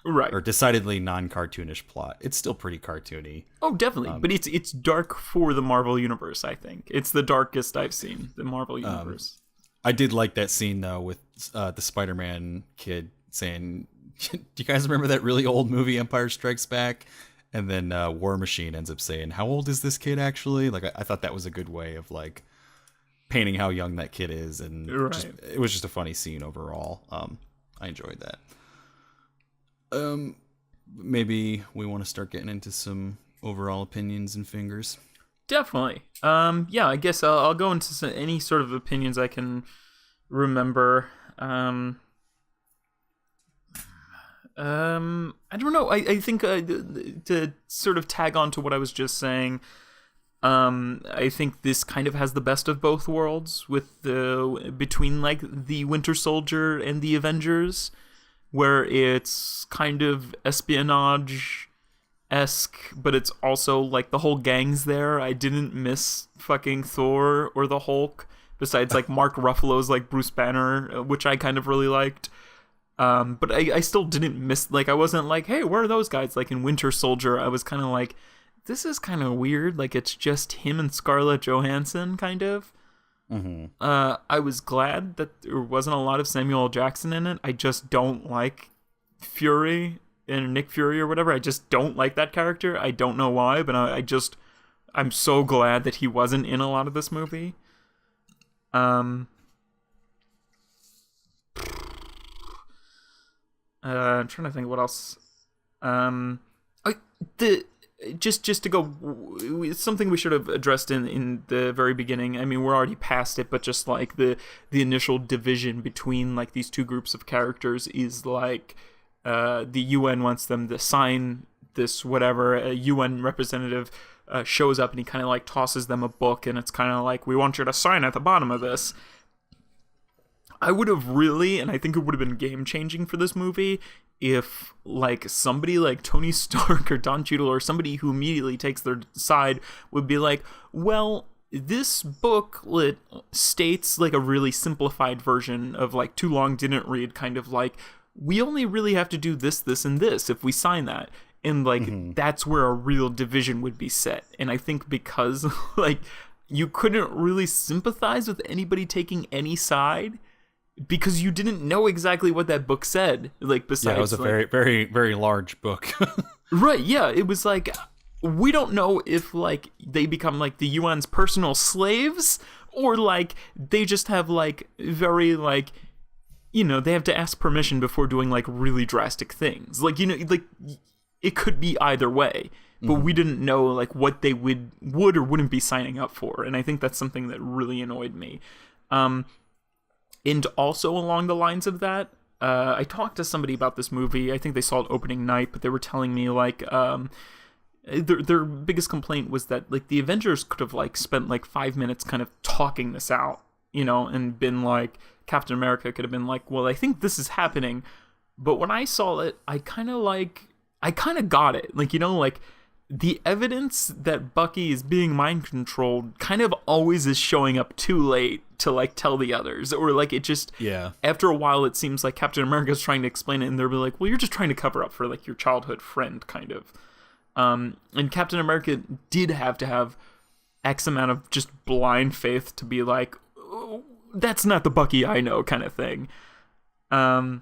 right? Or decidedly non-cartoonish plot. It's still pretty cartoony. Oh, definitely, but it's dark for the Marvel universe. I think it's the darkest I've seen the Marvel universe. I did like that scene though with the Spider-Man kid saying, "Do you guys remember that really old movie Empire Strikes Back?" And then War Machine ends up saying, "How old is this kid actually?" Like I thought that was a good way of like painting how young that kid is, and it was just a funny scene overall. I enjoyed that. Maybe we want to start getting into some overall opinions and fingers. Definitely. Yeah, I guess I'll go into any sort of opinions I can remember. I don't know. I think to sort of tag on to what I was just saying, I think this kind of has the best of both worlds with between like the Winter Soldier and the Avengers, where it's kind of espionage-esque, but it's also like the whole gang's there. I didn't miss fucking Thor or the Hulk, besides like Mark Ruffalo's like Bruce Banner, which I kind of really liked. But I still didn't miss, like, I wasn't like, hey, where are those guys? Like in Winter Soldier, I was kind of like, this is kind of weird. Like, it's just him and Scarlett Johansson, kind of. Mm-hmm. I was glad that there wasn't a lot of Samuel L. Jackson in it. I just don't like Fury and Nick Fury or whatever. I just don't like that character. I don't know why, but I'm so glad that he wasn't in a lot of this movie. I'm trying to think what else. Just to go, it's something we should have addressed in the very beginning. I mean, we're already past it, but just like the initial division between like these two groups of characters is like the UN wants them to sign this whatever. A UN representative shows up and he kind of like tosses them a book, and it's kind of like, we want you to sign at the bottom of this. I would have really, and I think it would have been game-changing for this movie if, like, somebody like Tony Stark or Don Cheadle or somebody who immediately takes their side would be like, well, this booklet states, like, a really simplified version of, like, too long didn't read, kind of like, we only really have to do this, this, and this if we sign that. And, like, that's where a real division would be set. And I think because, like, you couldn't really sympathize with anybody taking any side, because you didn't know exactly what that book said. Like, besides, yeah, it was a very, very, very large book. Right? Yeah, it was like, we don't know if like they become like the UN's personal slaves, or like they just have like very like, you know, they have to ask permission before doing like really drastic things. Like, you know, like it could be either way, but we didn't know like what they would or wouldn't be signing up for. And I think that's something that really annoyed me. And also along the lines of that, I talked to somebody about this movie. I think they saw it opening night, but they were telling me like, their biggest complaint was that like the Avengers could have like spent like 5 minutes kind of talking this out, you know, and been like, Captain America could have been like, well, I think this is happening. But when I saw it, I kind of got it. Like, you know, like the evidence that Bucky is being mind controlled kind of always is showing up too late to like tell the others, or like it just, after a while it seems like Captain America's trying to explain it and they'll be like, well, you're just trying to cover up for like your childhood friend kind of. And Captain America did have to have X amount of just blind faith to be like, oh, that's not the Bucky I know kind of thing. Yeah,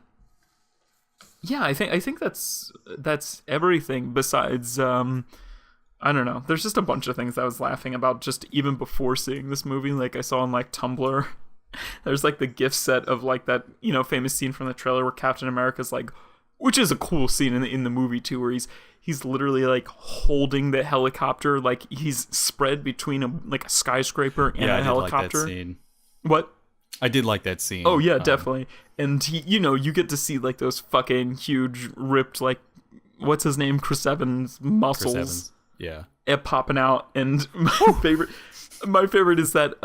I think that's everything besides, I don't know. There's just a bunch of things I was laughing about just even before seeing this movie. Like I saw on like Tumblr, there's like the gift set of like that, you know, famous scene from the trailer where Captain America's like, which is a cool scene in the movie too, where he's literally like holding the helicopter, like he's spread between a skyscraper and a helicopter. Like that scene. What? I did like that scene. Oh yeah, definitely. And he, you know, you get to see like those fucking huge ripped, like, what's his name, Chris Evans muscles. Chris Evans. Yeah. Popping out. And my favorite is that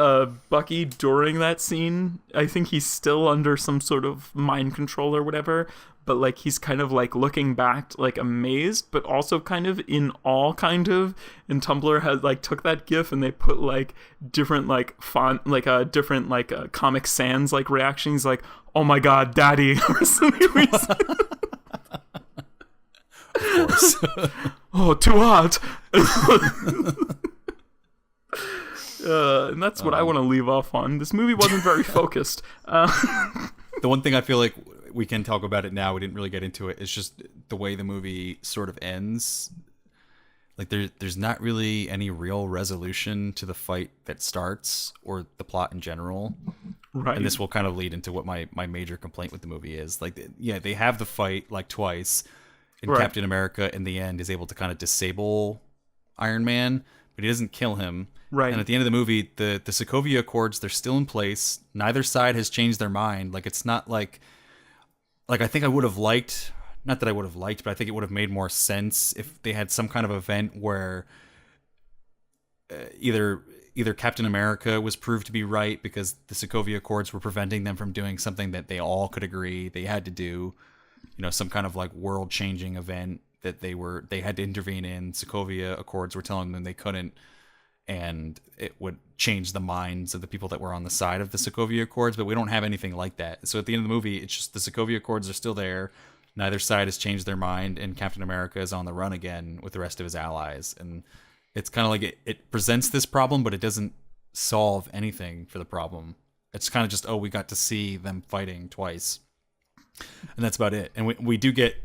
Bucky during that scene, I think he's still under some sort of mind control or whatever, but like he's kind of like looking back like amazed, but also kind of in awe kind of. And Tumblr has like took that gif and they put like different like font, like different like Comic Sans like reactions, like, oh my god, daddy, or something. Of course. Oh, too hot. And that's what I want to leave off on. This movie wasn't very focused. The one thing I feel like we can talk about it now, we didn't really get into it, is just the way the movie sort of ends. Like there's not really any real resolution to the fight that starts or the plot in general. Right. And this will kind of lead into what my major complaint with the movie is. Like, yeah, they have the fight like twice, and right. Captain America in the end is able to kind of disable Iron Man, but he doesn't kill him. Right. And at the end of the movie, the Sokovia Accords, they're still in place. Neither side has changed their mind. Like, it's not like I think I would have liked, not that I would have liked, but I think it would have made more sense if they had some kind of event where either Captain America was proved to be right because the Sokovia Accords were preventing them from doing something that they all could agree they had to do, you know, some kind of like world-changing event that they had to intervene in. Sokovia Accords were telling them they couldn't, and it would change the minds of the people that were on the side of the Sokovia Accords, but we don't have anything like that. So at the end of the movie, it's just the Sokovia Accords are still there. Neither side has changed their mind, and Captain America is on the run again with the rest of his allies. And it's kind of like it presents this problem, but it doesn't solve anything for the problem. It's kind of just, oh, we got to see them fighting twice. And that's about it. And we do get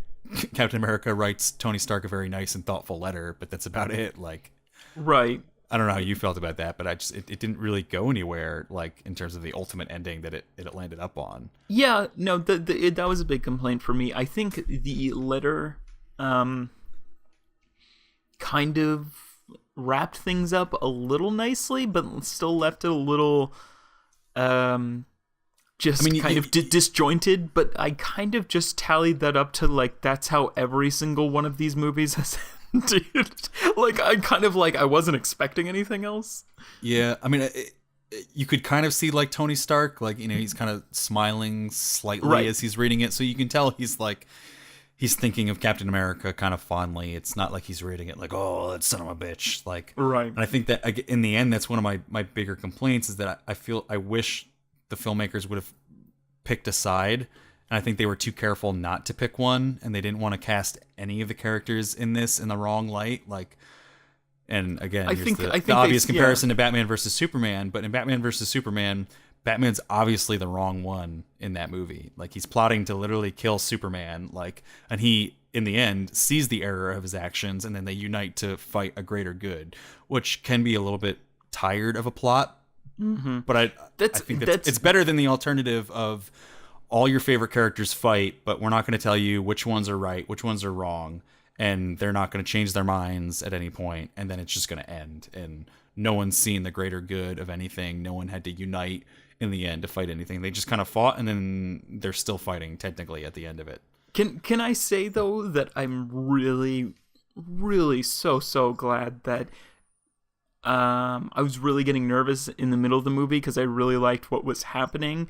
Captain America writes Tony Stark a very nice and thoughtful letter, but that's about it. Like, right. I don't know how you felt about that, but it didn't really go anywhere, like in terms of the ultimate ending that it landed up on. Yeah, no, that was a big complaint for me. I think the letter kind of wrapped things up a little nicely, but still left it a little disjointed. But I kind of just tallied that up to like that's how every single one of these movies has ended. Like I kind of like I wasn't expecting anything else. Yeah, I mean, you could kind of see like Tony Stark, like, you know, he's kind of smiling slightly as he's reading it, so you can tell he's thinking of Captain America kind of fondly. It's not like he's reading it like, oh, that son of a bitch. Like, right. And I think that in the end, that's one of my bigger complaints is that I wish the filmmakers would have picked a side. And I think they were too careful not to pick one, and they didn't want to cast any of the characters in this in the wrong light. Like, and again, I think the obvious comparison to Batman versus Superman, but in Batman versus Superman, Batman's obviously the wrong one in that movie. Like, he's plotting to literally kill Superman, like, and he in the end sees the error of his actions, and then they unite to fight a greater good, which can be a little bit tired of a plot. But I think it's better than the alternative of all your favorite characters fight, but we're not going to tell you which ones are right, which ones are wrong, and they're not going to change their minds at any point, and then it's just going to end. And no one's seen the greater good of anything. No one had to unite in the end to fight anything. They just kind of fought, and then they're still fighting technically at the end of it. Can I say though that I'm really, really so glad that I was really getting nervous in the middle of the movie because I really liked what was happening,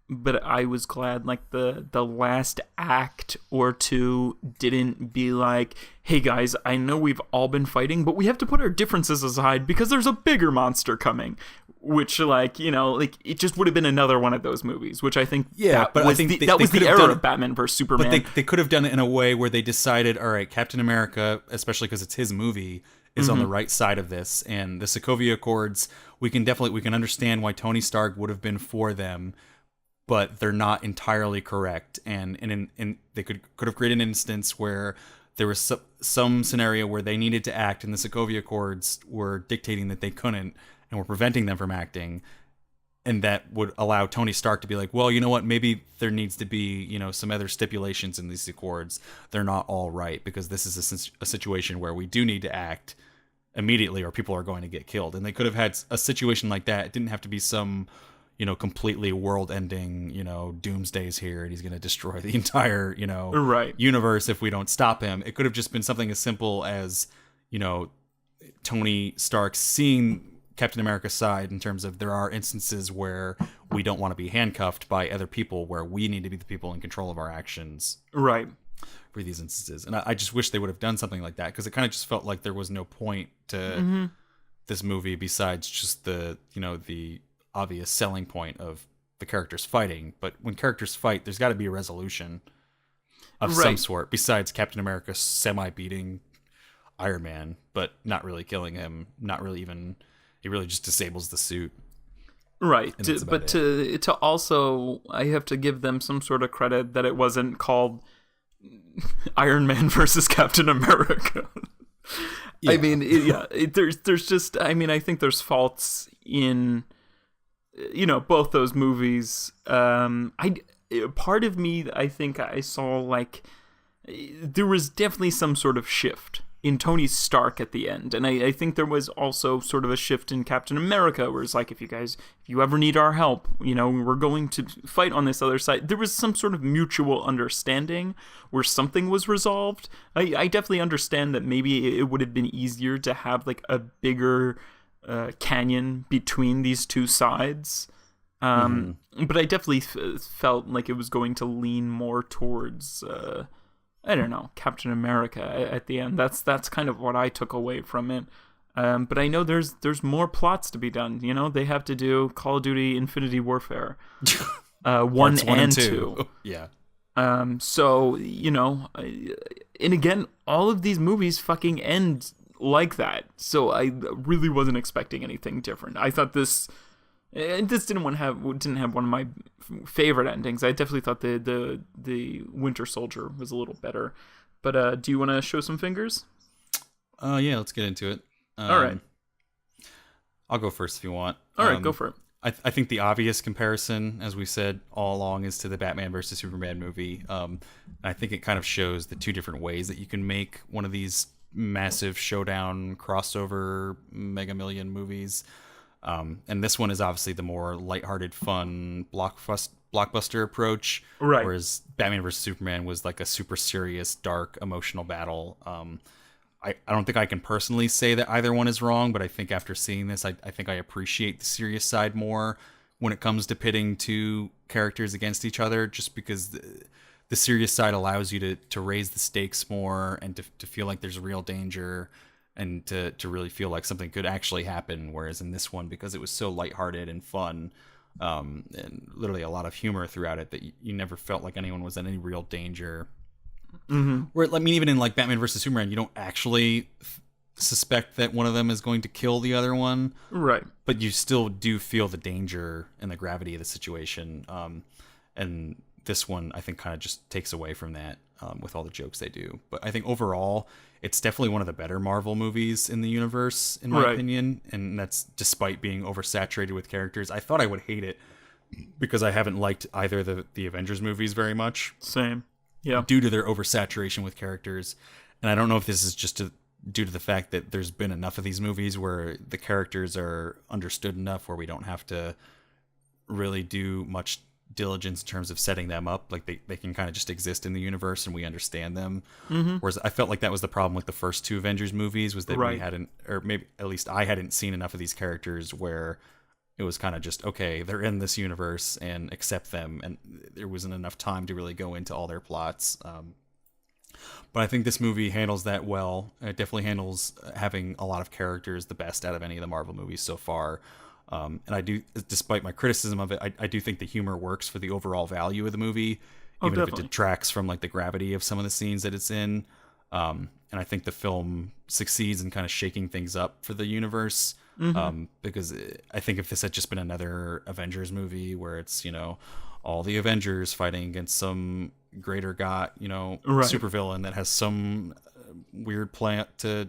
but I was glad like the last act or two didn't be like, hey guys, I know we've all been fighting, but we have to put our differences aside because there's a bigger monster coming. Which, like, you know, like it just would have been another one of those movies, which I think that was the era of Batman vs Superman. But they could have done it in a way where they decided, all right, Captain America, especially because it's his movie, is on the right side of this, and the Sokovia Accords, we can understand why Tony Stark would have been for them, but they're not entirely correct, and they could have created an instance where there was some scenario where they needed to act, and the Sokovia Accords were dictating that they couldn't, and were preventing them from acting, and that would allow Tony Stark to be like, well, you know what, maybe there needs to be, you know, some other stipulations in these accords. They're not all right, because this is a situation where we do need to act immediately or people are going to get killed. And they could have had a situation like that. It didn't have to be some, you know, completely world-ending, you know, doomsday's here and he's going to destroy the entire, you know, universe if we don't stop him. It could have just been something as simple as, you know, Tony Stark seeing Captain America's side in terms of there are instances where we don't want to be handcuffed by other people, where we need to be the people in control of our actions. Right. For these instances. And I just wish they would have done something like that, because it kind of just felt like there was no point to this movie besides just the, you know, the obvious selling point of the characters fighting. But when characters fight, there's got to be a resolution of some sort besides Captain America semi-beating Iron Man, but not really killing him, not really even... He really just disables the suit. Right. To also, I have to give them some sort of credit that it wasn't called Iron Man versus Captain America. Yeah. I mean, there's just, I mean, I think there's faults in, you know, both those movies. Part of me, I think I saw like, there was definitely some sort of shift in Tony Stark at the end, and I think there was also sort of a shift in Captain America, where it's like, if you ever need our help, you know, we're going to fight on this other side. There was some sort of mutual understanding where something was resolved. I definitely understand that maybe it would have been easier to have like a bigger canyon between these two sides, but I definitely felt like it was going to lean more towards I don't know, Captain America at the end. That's kind of what I took away from it. But I know there's more plots to be done. You know, they have to do Call of Duty Infinity Warfare 1 and 2. Yeah. So, you know, and again, all of these movies fucking end like that. So I really wasn't expecting anything different. I thought this didn't have one of my favorite endings. I definitely thought the Winter Soldier was a little better. But do you want to show some fingers? Yeah, let's get into it. All right. I'll go first if you want. All right, go for it. I think the obvious comparison, as we said all along, is to the Batman versus Superman movie. I think it kind of shows the two different ways that you can make one of these massive showdown crossover Mega Million movies. And this one is obviously the more lighthearted, fun blockbuster approach, right? Whereas Batman vs Superman was like a super serious, dark, emotional battle. I don't think I can personally say that either one is wrong, but I think after seeing this, I think I appreciate the serious side more when it comes to pitting two characters against each other, just because the serious side allows you to raise the stakes more and to feel like there's real danger. And to really feel like something could actually happen, whereas in this one, because it was so lighthearted and fun, and literally a lot of humor throughout it, that you never felt like anyone was in any real danger. Where, I mean, even in like Batman versus Superman, you don't actually suspect that one of them is going to kill the other one, right? But you still do feel the danger and the gravity of the situation. And this one, I think, kind of just takes away from that. with all the jokes they do. But I think overall, it's definitely one of the better Marvel movies in the universe, in my opinion. And that's despite being oversaturated with characters. I thought I would hate it because I haven't liked either the Avengers movies very much. Same. Yeah. Due to their oversaturation with characters. And I don't know if this is just due to the fact that there's been enough of these movies where the characters are understood enough where we don't have to really do much diligence in terms of setting them up. Like they can kind of just exist in the universe and we understand them. Whereas I felt like that was the problem with the first two Avengers movies, was that we hadn't, or maybe at least I hadn't seen enough of these characters where it was kind of just, okay, they're in this universe and accept them, and there wasn't enough time to really go into all their plots. But I think this movie handles that well. It definitely handles having a lot of characters the best out of any of the Marvel movies so far. And I do, despite my criticism of it, I do think the humor works for the overall value of the movie, even if it detracts from like the gravity of some of the scenes that it's in. And I think the film succeeds in kind of shaking things up for the universe. Because I think if this had just been another Avengers movie where it's, all the Avengers fighting against some greater god, supervillain that has some weird plan to,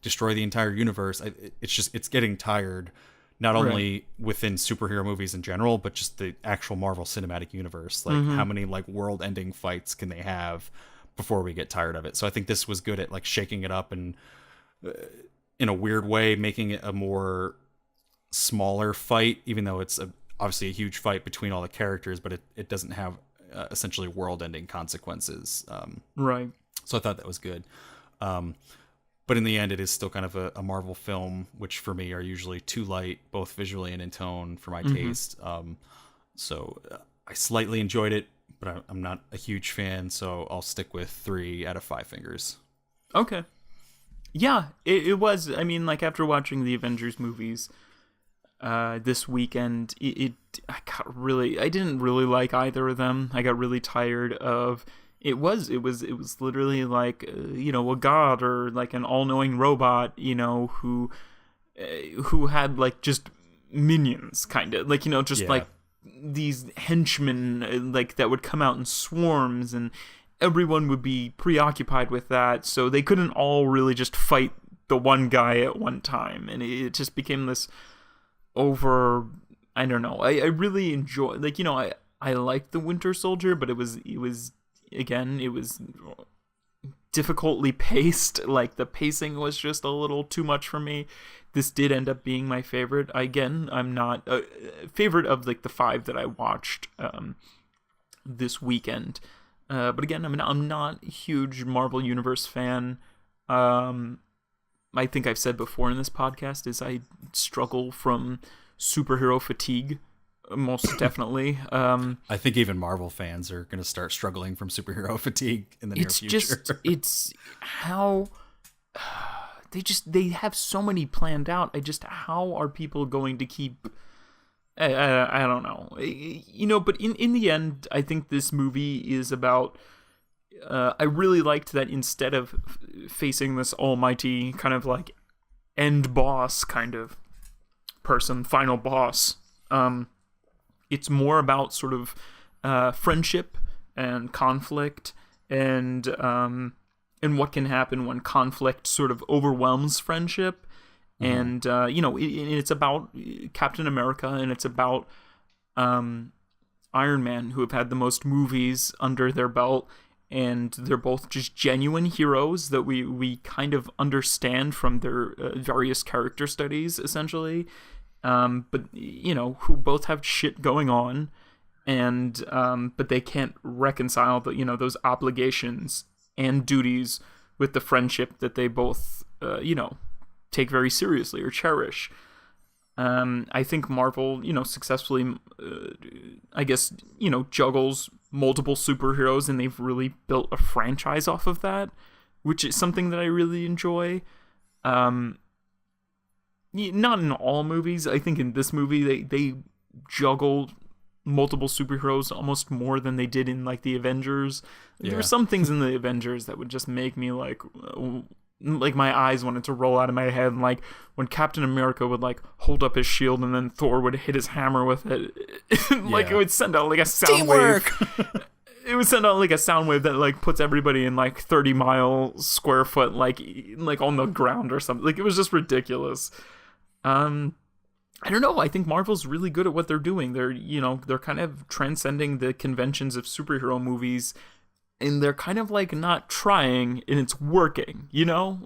destroy the entire universe, it's getting tired, not only within superhero movies in general, but just the actual Marvel Cinematic Universe. Like, how many like world-ending fights can they have before we get tired of it? So I think this was good at like shaking it up and in a weird way, making it a more smaller fight, even though it's obviously a huge fight between all the characters, but it doesn't have essentially world-ending consequences. So I thought that was good. But in the end, it is still kind of a Marvel film, which for me are usually too light, both visually and in tone for my taste. So I slightly enjoyed it, but I'm not a huge fan, so I'll stick with 3 out of 5 fingers. Okay. Yeah, it was. I mean, like, after watching the Avengers movies this weekend, I didn't really like either of them. I got really tired of it was literally like a god or like an all-knowing robot, who had like just minions, kind of like like these henchmen like that would come out in swarms, and everyone would be preoccupied with that, so they couldn't all really just fight the one guy at one time, and it just became this over. I don't know. I really enjoy, like, I liked the Winter Soldier, but it was difficultly paced. Like, the pacing was just a little too much for me. This did end up being my favorite. Again, I'm not a favorite of like the 5 that I watched this weekend. But again, I'm not a huge Marvel Universe fan. I think I've said before in this podcast is I struggle from superhero fatigue, most definitely. I think even Marvel fans are going to start struggling from superhero fatigue in the near future. It's how they have so many planned out. How are people going to keep? I don't know. But in the end, I think this movie is about. I really liked that instead of facing this almighty kind of like end boss kind of person, final boss, it's more about sort of friendship and conflict and what can happen when conflict sort of overwhelms friendship. And it's about Captain America, and it's about Iron Man, who have had the most movies under their belt, and they're both just genuine heroes that we kind of understand from their various character studies, essentially. But who both have shit going on, and but they can't reconcile those obligations and duties with the friendship that they both take very seriously or cherish. I think Marvel, successfully, juggles multiple superheroes, and they've really built a franchise off of that, which is something that I really enjoy. Not in all movies. I think in this movie, they juggled multiple superheroes almost more than they did in like the Avengers. There were some things in the Avengers that would just make me like my eyes wanted to roll out of my head, like when Captain America would like hold up his shield and then Thor would hit his hammer with it. It would send out like a sound wave. it would send out like a sound wave that like puts everybody in like 30-mile square foot like on the ground or something. Like it was just ridiculous. I don't know. I think Marvel's really good at what they're doing. They're kind of transcending the conventions of superhero movies, and they're kind of like not trying, and it's working,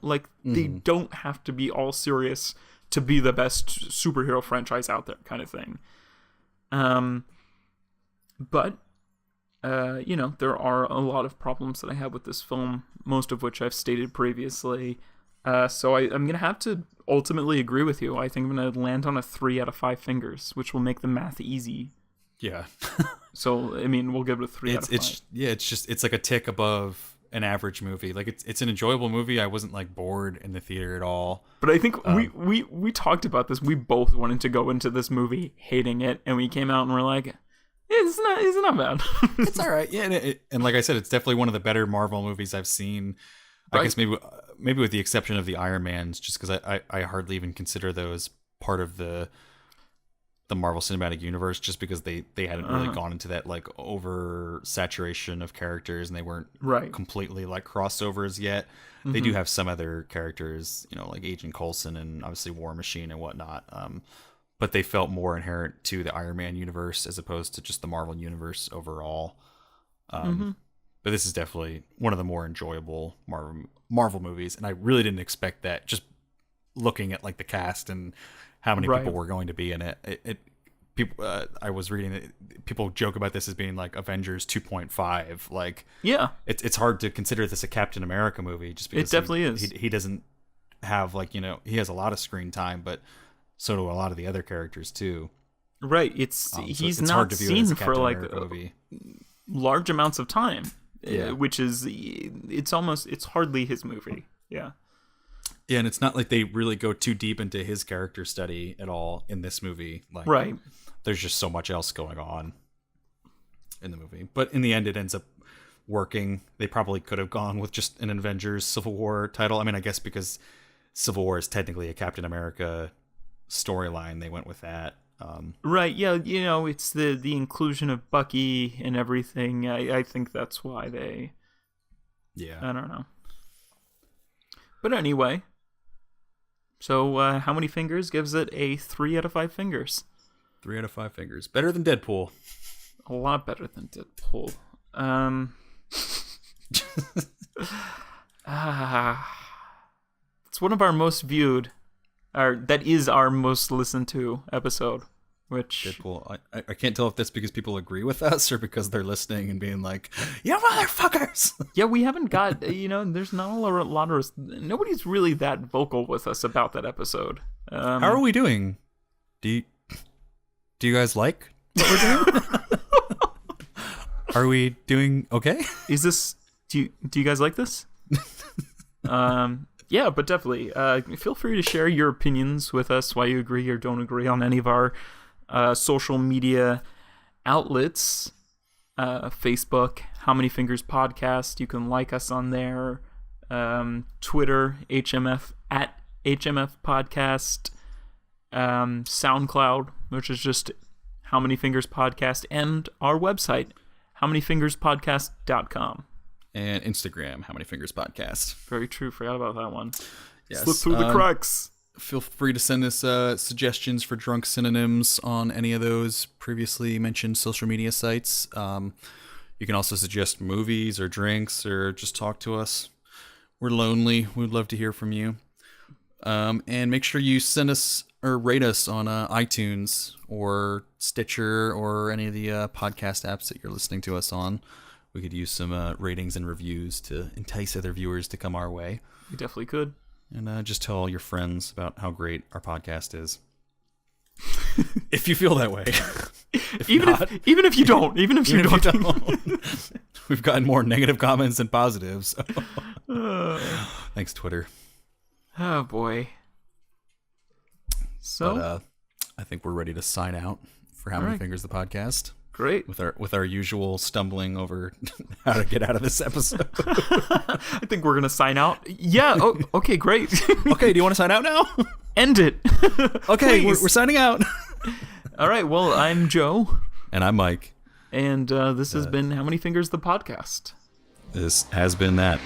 Like they don't have to be all serious to be the best superhero franchise out there kind of thing. But there are a lot of problems that I have with this film, most of which I've stated previously. So I'm going to have to ultimately agree with you. I think I'm going to land on a 3 out of 5 fingers, which will make the math easy. Yeah. So, I mean, we'll give it a 3 out of 5. It's like a tick above an average movie. Like it's an enjoyable movie. I wasn't like bored in the theater at all. But I think we talked about this. We both wanted to go into this movie hating it, and we came out and we're like, it's not bad. It's all right. Yeah, and like I said, it's definitely one of the better Marvel movies I've seen. Right. I guess maybe with the exception of the Iron Mans, just because I hardly even consider those part of the Marvel Cinematic Universe, just because they hadn't really gone into that like over saturation of characters, and they weren't completely like crossovers yet. Mm-hmm. They do have some other characters, like Agent Coulson and obviously War Machine and whatnot. But they felt more inherent to the Iron Man universe as opposed to just the Marvel universe overall. But this is definitely one of the more enjoyable Marvel movies, and I really didn't expect that. Just looking at like the cast and how many people were going to be in it. I was reading that people joke about this as being like Avengers 2.5. Like, yeah, it's hard to consider this a Captain America movie just because it definitely is. He doesn't have like he has a lot of screen time, but so do a lot of the other characters too. Right. He's not hard to view seen for like large amounts of time. Yeah. Which is it's hardly his movie. Yeah. Yeah, and it's not like they really go too deep into his character study at all in this movie. Like, there's just so much else going on in the movie. But in the end, it ends up working. They probably could have gone with just an Avengers Civil War title. I mean, I guess because Civil War is technically a Captain America storyline, they went with that. Right, yeah, it's the inclusion of Bucky and everything. I think that's why they... Yeah. I don't know. But anyway, so how many fingers gives it a 3 out of 5 fingers? 3 out of 5 fingers. Better than Deadpool. A lot better than Deadpool. It's one of our most viewed... that is our most listened to episode, which... Deadpool. I can't tell if that's because people agree with us or because they're listening and being like, you motherfuckers! Yeah, we haven't got, there's not a lot of... Nobody's really that vocal with us about that episode. How are we doing? Do you guys like what we're doing? Are we doing okay? Is this... Do you guys like this? Yeah, but definitely. Feel free to share your opinions with us, why you agree or don't agree on any of our social media outlets. Facebook, How Many Fingers Podcast. You can like us on there. Twitter, HMF, at HMF Podcast. SoundCloud, which is just How Many Fingers Podcast. And our website, howmanyfingerspodcast.com. And Instagram, How Many Fingers Podcast. Very true. Forgot about that one. Yes. Slip through the cracks. Feel free to send us suggestions for drunk synonyms on any of those previously mentioned social media sites. You can also suggest movies or drinks or just talk to us. We're lonely. We'd love to hear from you. And make sure you send us or rate us on iTunes or Stitcher or any of the podcast apps that you're listening to us on. We could use some ratings and reviews to entice other viewers to come our way. We definitely could. And just tell your friends about how great our podcast is. If you feel that way. Even if you don't. We've gotten more negative comments than positives. So. Thanks, Twitter. Oh, boy. So? But, I think we're ready to sign out for How Many Fingers the Podcast. Great. With our usual stumbling over how to get out of this episode. I think we're going to sign out. Yeah. Oh, okay, great. Okay, do you want to sign out now? End it. Okay, we're signing out. All right, well, I'm Joe. And I'm Mike. And this has been How Many Fingers the podcast. This has been that.